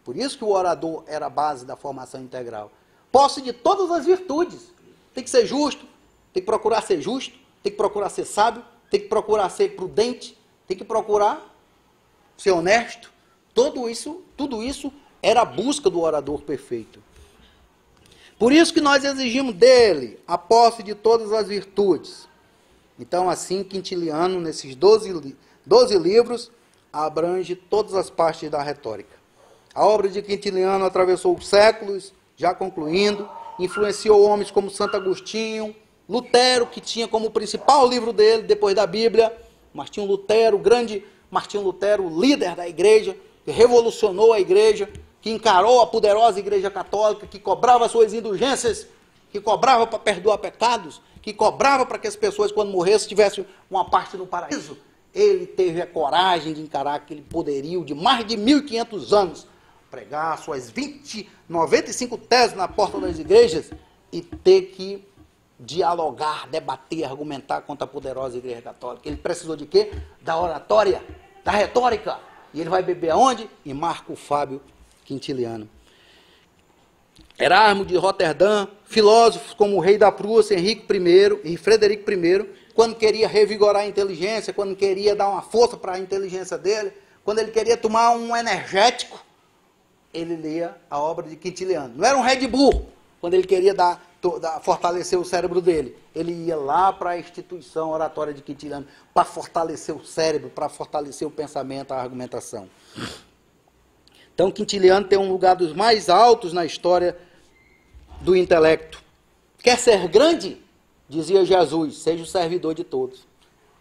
Por isso que o orador era a base da formação integral. Posse de todas as virtudes. Tem que ser justo, tem que procurar ser justo, tem que procurar ser sábio, tem que procurar ser prudente, tem que procurar ser honesto. Tudo isso era a busca do orador perfeito. Por isso que nós exigimos dele a posse de todas as virtudes. Então, assim, Quintiliano, nesses 12 livros, abrange todas as partes da retórica. A obra de Quintiliano atravessou os séculos, já concluindo, influenciou homens como Santo Agostinho, Lutero, que tinha como principal livro dele, depois da Bíblia, Martinho Lutero, o grande Martinho Lutero, o líder da igreja, que revolucionou a igreja, que encarou a poderosa igreja católica, que cobrava suas indulgências, que cobrava para perdoar pecados, que cobrava para que as pessoas, quando morressem, tivessem uma parte no paraíso. Ele teve a coragem de encarar aquele poderio de mais de 1.500 anos, pregar suas 95 teses na porta das igrejas e ter que dialogar, debater, argumentar contra a poderosa igreja católica. Ele precisou de quê? Da oratória, da retórica. E ele vai beber aonde? Em Marco Fábio Quintiliano. Erasmo de Roterdã, filósofos como o rei da Prússia, Henrique I e Frederico I, quando queria revigorar a inteligência, quando queria dar uma força para a inteligência dele, quando ele queria tomar um energético, ele lia a obra de Quintiliano. Não era um Red Bull, quando ele queria fortalecer o cérebro dele. Ele ia lá para a instituição oratória de Quintiliano, para fortalecer o cérebro, para fortalecer o pensamento, a argumentação. Então, Quintiliano tem um lugar dos mais altos na história do intelecto. Quer ser grande? Dizia Jesus, seja o servidor de todos.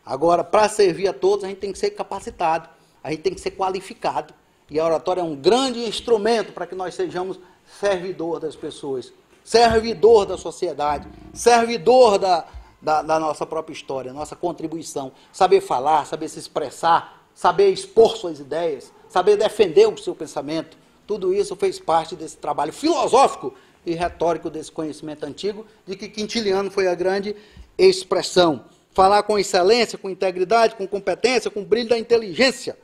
Agora, para servir a todos, a gente tem que ser capacitado, a gente tem que ser qualificado. E a oratória é um grande instrumento para que nós sejamos servidor das pessoas, servidor da sociedade, servidor da nossa própria história, nossa contribuição. Saber falar, saber se expressar, saber expor suas ideias, saber defender o seu pensamento. Tudo isso fez parte desse trabalho filosófico e retórico desse conhecimento antigo, de que Quintiliano foi a grande expressão. Falar com excelência, com integridade, com competência, com brilho da inteligência.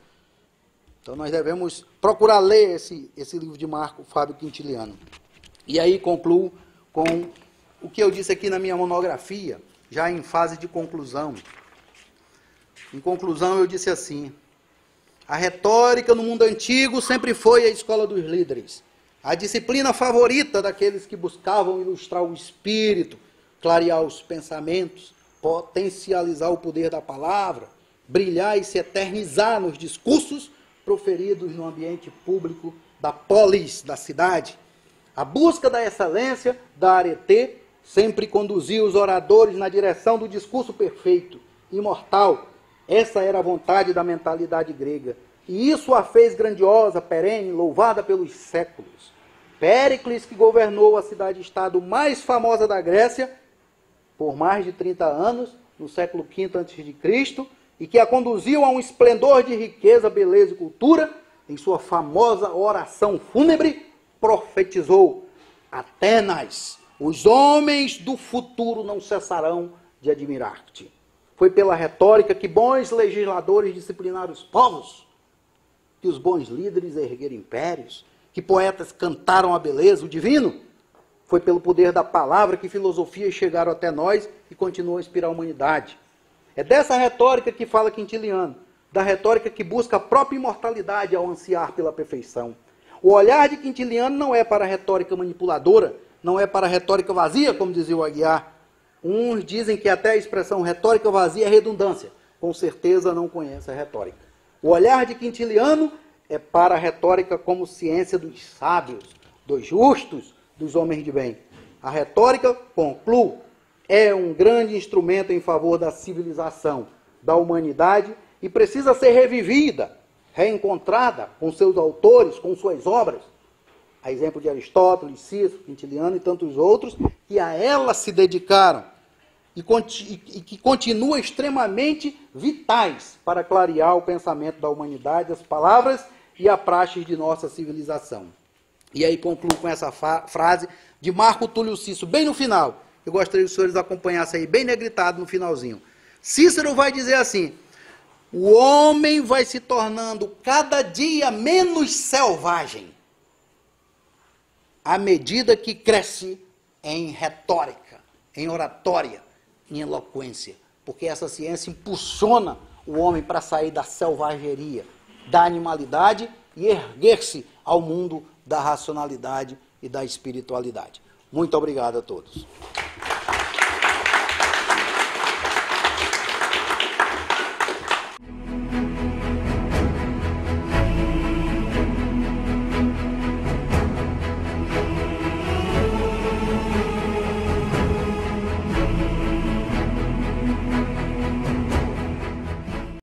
Então nós devemos procurar ler esse livro de Marco Fábio Quintiliano. E aí concluo com o que eu disse aqui na minha monografia, já em fase de conclusão. Em conclusão eu disse assim: a retórica no mundo antigo sempre foi a escola dos líderes, a disciplina favorita daqueles que buscavam ilustrar o espírito, clarear os pensamentos, potencializar o poder da palavra, brilhar e se eternizar nos discursos proferidos no ambiente público da polis, da cidade. A busca da excelência, da arete, sempre conduziu os oradores na direção do discurso perfeito, imortal. Essa era a vontade da mentalidade grega. E isso a fez grandiosa, perene, louvada pelos séculos. Péricles, que governou a cidade-estado mais famosa da Grécia por mais de 30 anos, no século V a.C., e que a conduziu a um esplendor de riqueza, beleza e cultura, em sua famosa oração fúnebre, profetizou: Atenas, os homens do futuro não cessarão de admirar-te. Foi pela retórica que bons legisladores disciplinaram os povos, que os bons líderes ergueram impérios, que poetas cantaram a beleza, o divino. Foi pelo poder da palavra que filosofias chegaram até nós e continuam a inspirar a humanidade. É dessa retórica que fala Quintiliano, da retórica que busca a própria imortalidade ao ansiar pela perfeição. O olhar de Quintiliano não é para a retórica manipuladora, não é para a retórica vazia, como dizia o Aguiar. Uns dizem que até a expressão retórica vazia é redundância. Com certeza não conhece a retórica. O olhar de Quintiliano é para a retórica como ciência dos sábios, dos justos, dos homens de bem. A retórica, concluo, é um grande instrumento em favor da civilização, da humanidade, e precisa ser revivida, reencontrada com seus autores, com suas obras, a exemplo de Aristóteles, Cícero, Quintiliano e tantos outros, que a ela se dedicaram e que continuam extremamente vitais para clarear o pensamento da humanidade, as palavras e a praxis de nossa civilização. E aí concluo com essa frase de Marco Túlio Cícero, bem no final. Eu gostaria que os senhores acompanhassem aí, bem negritado no finalzinho. Cícero vai dizer assim: o homem vai se tornando cada dia menos selvagem, à medida que cresce em retórica, em oratória, em eloquência. Porque essa ciência impulsiona o homem para sair da selvageria, da animalidade e erguer-se ao mundo da racionalidade e da espiritualidade. Muito obrigado a todos.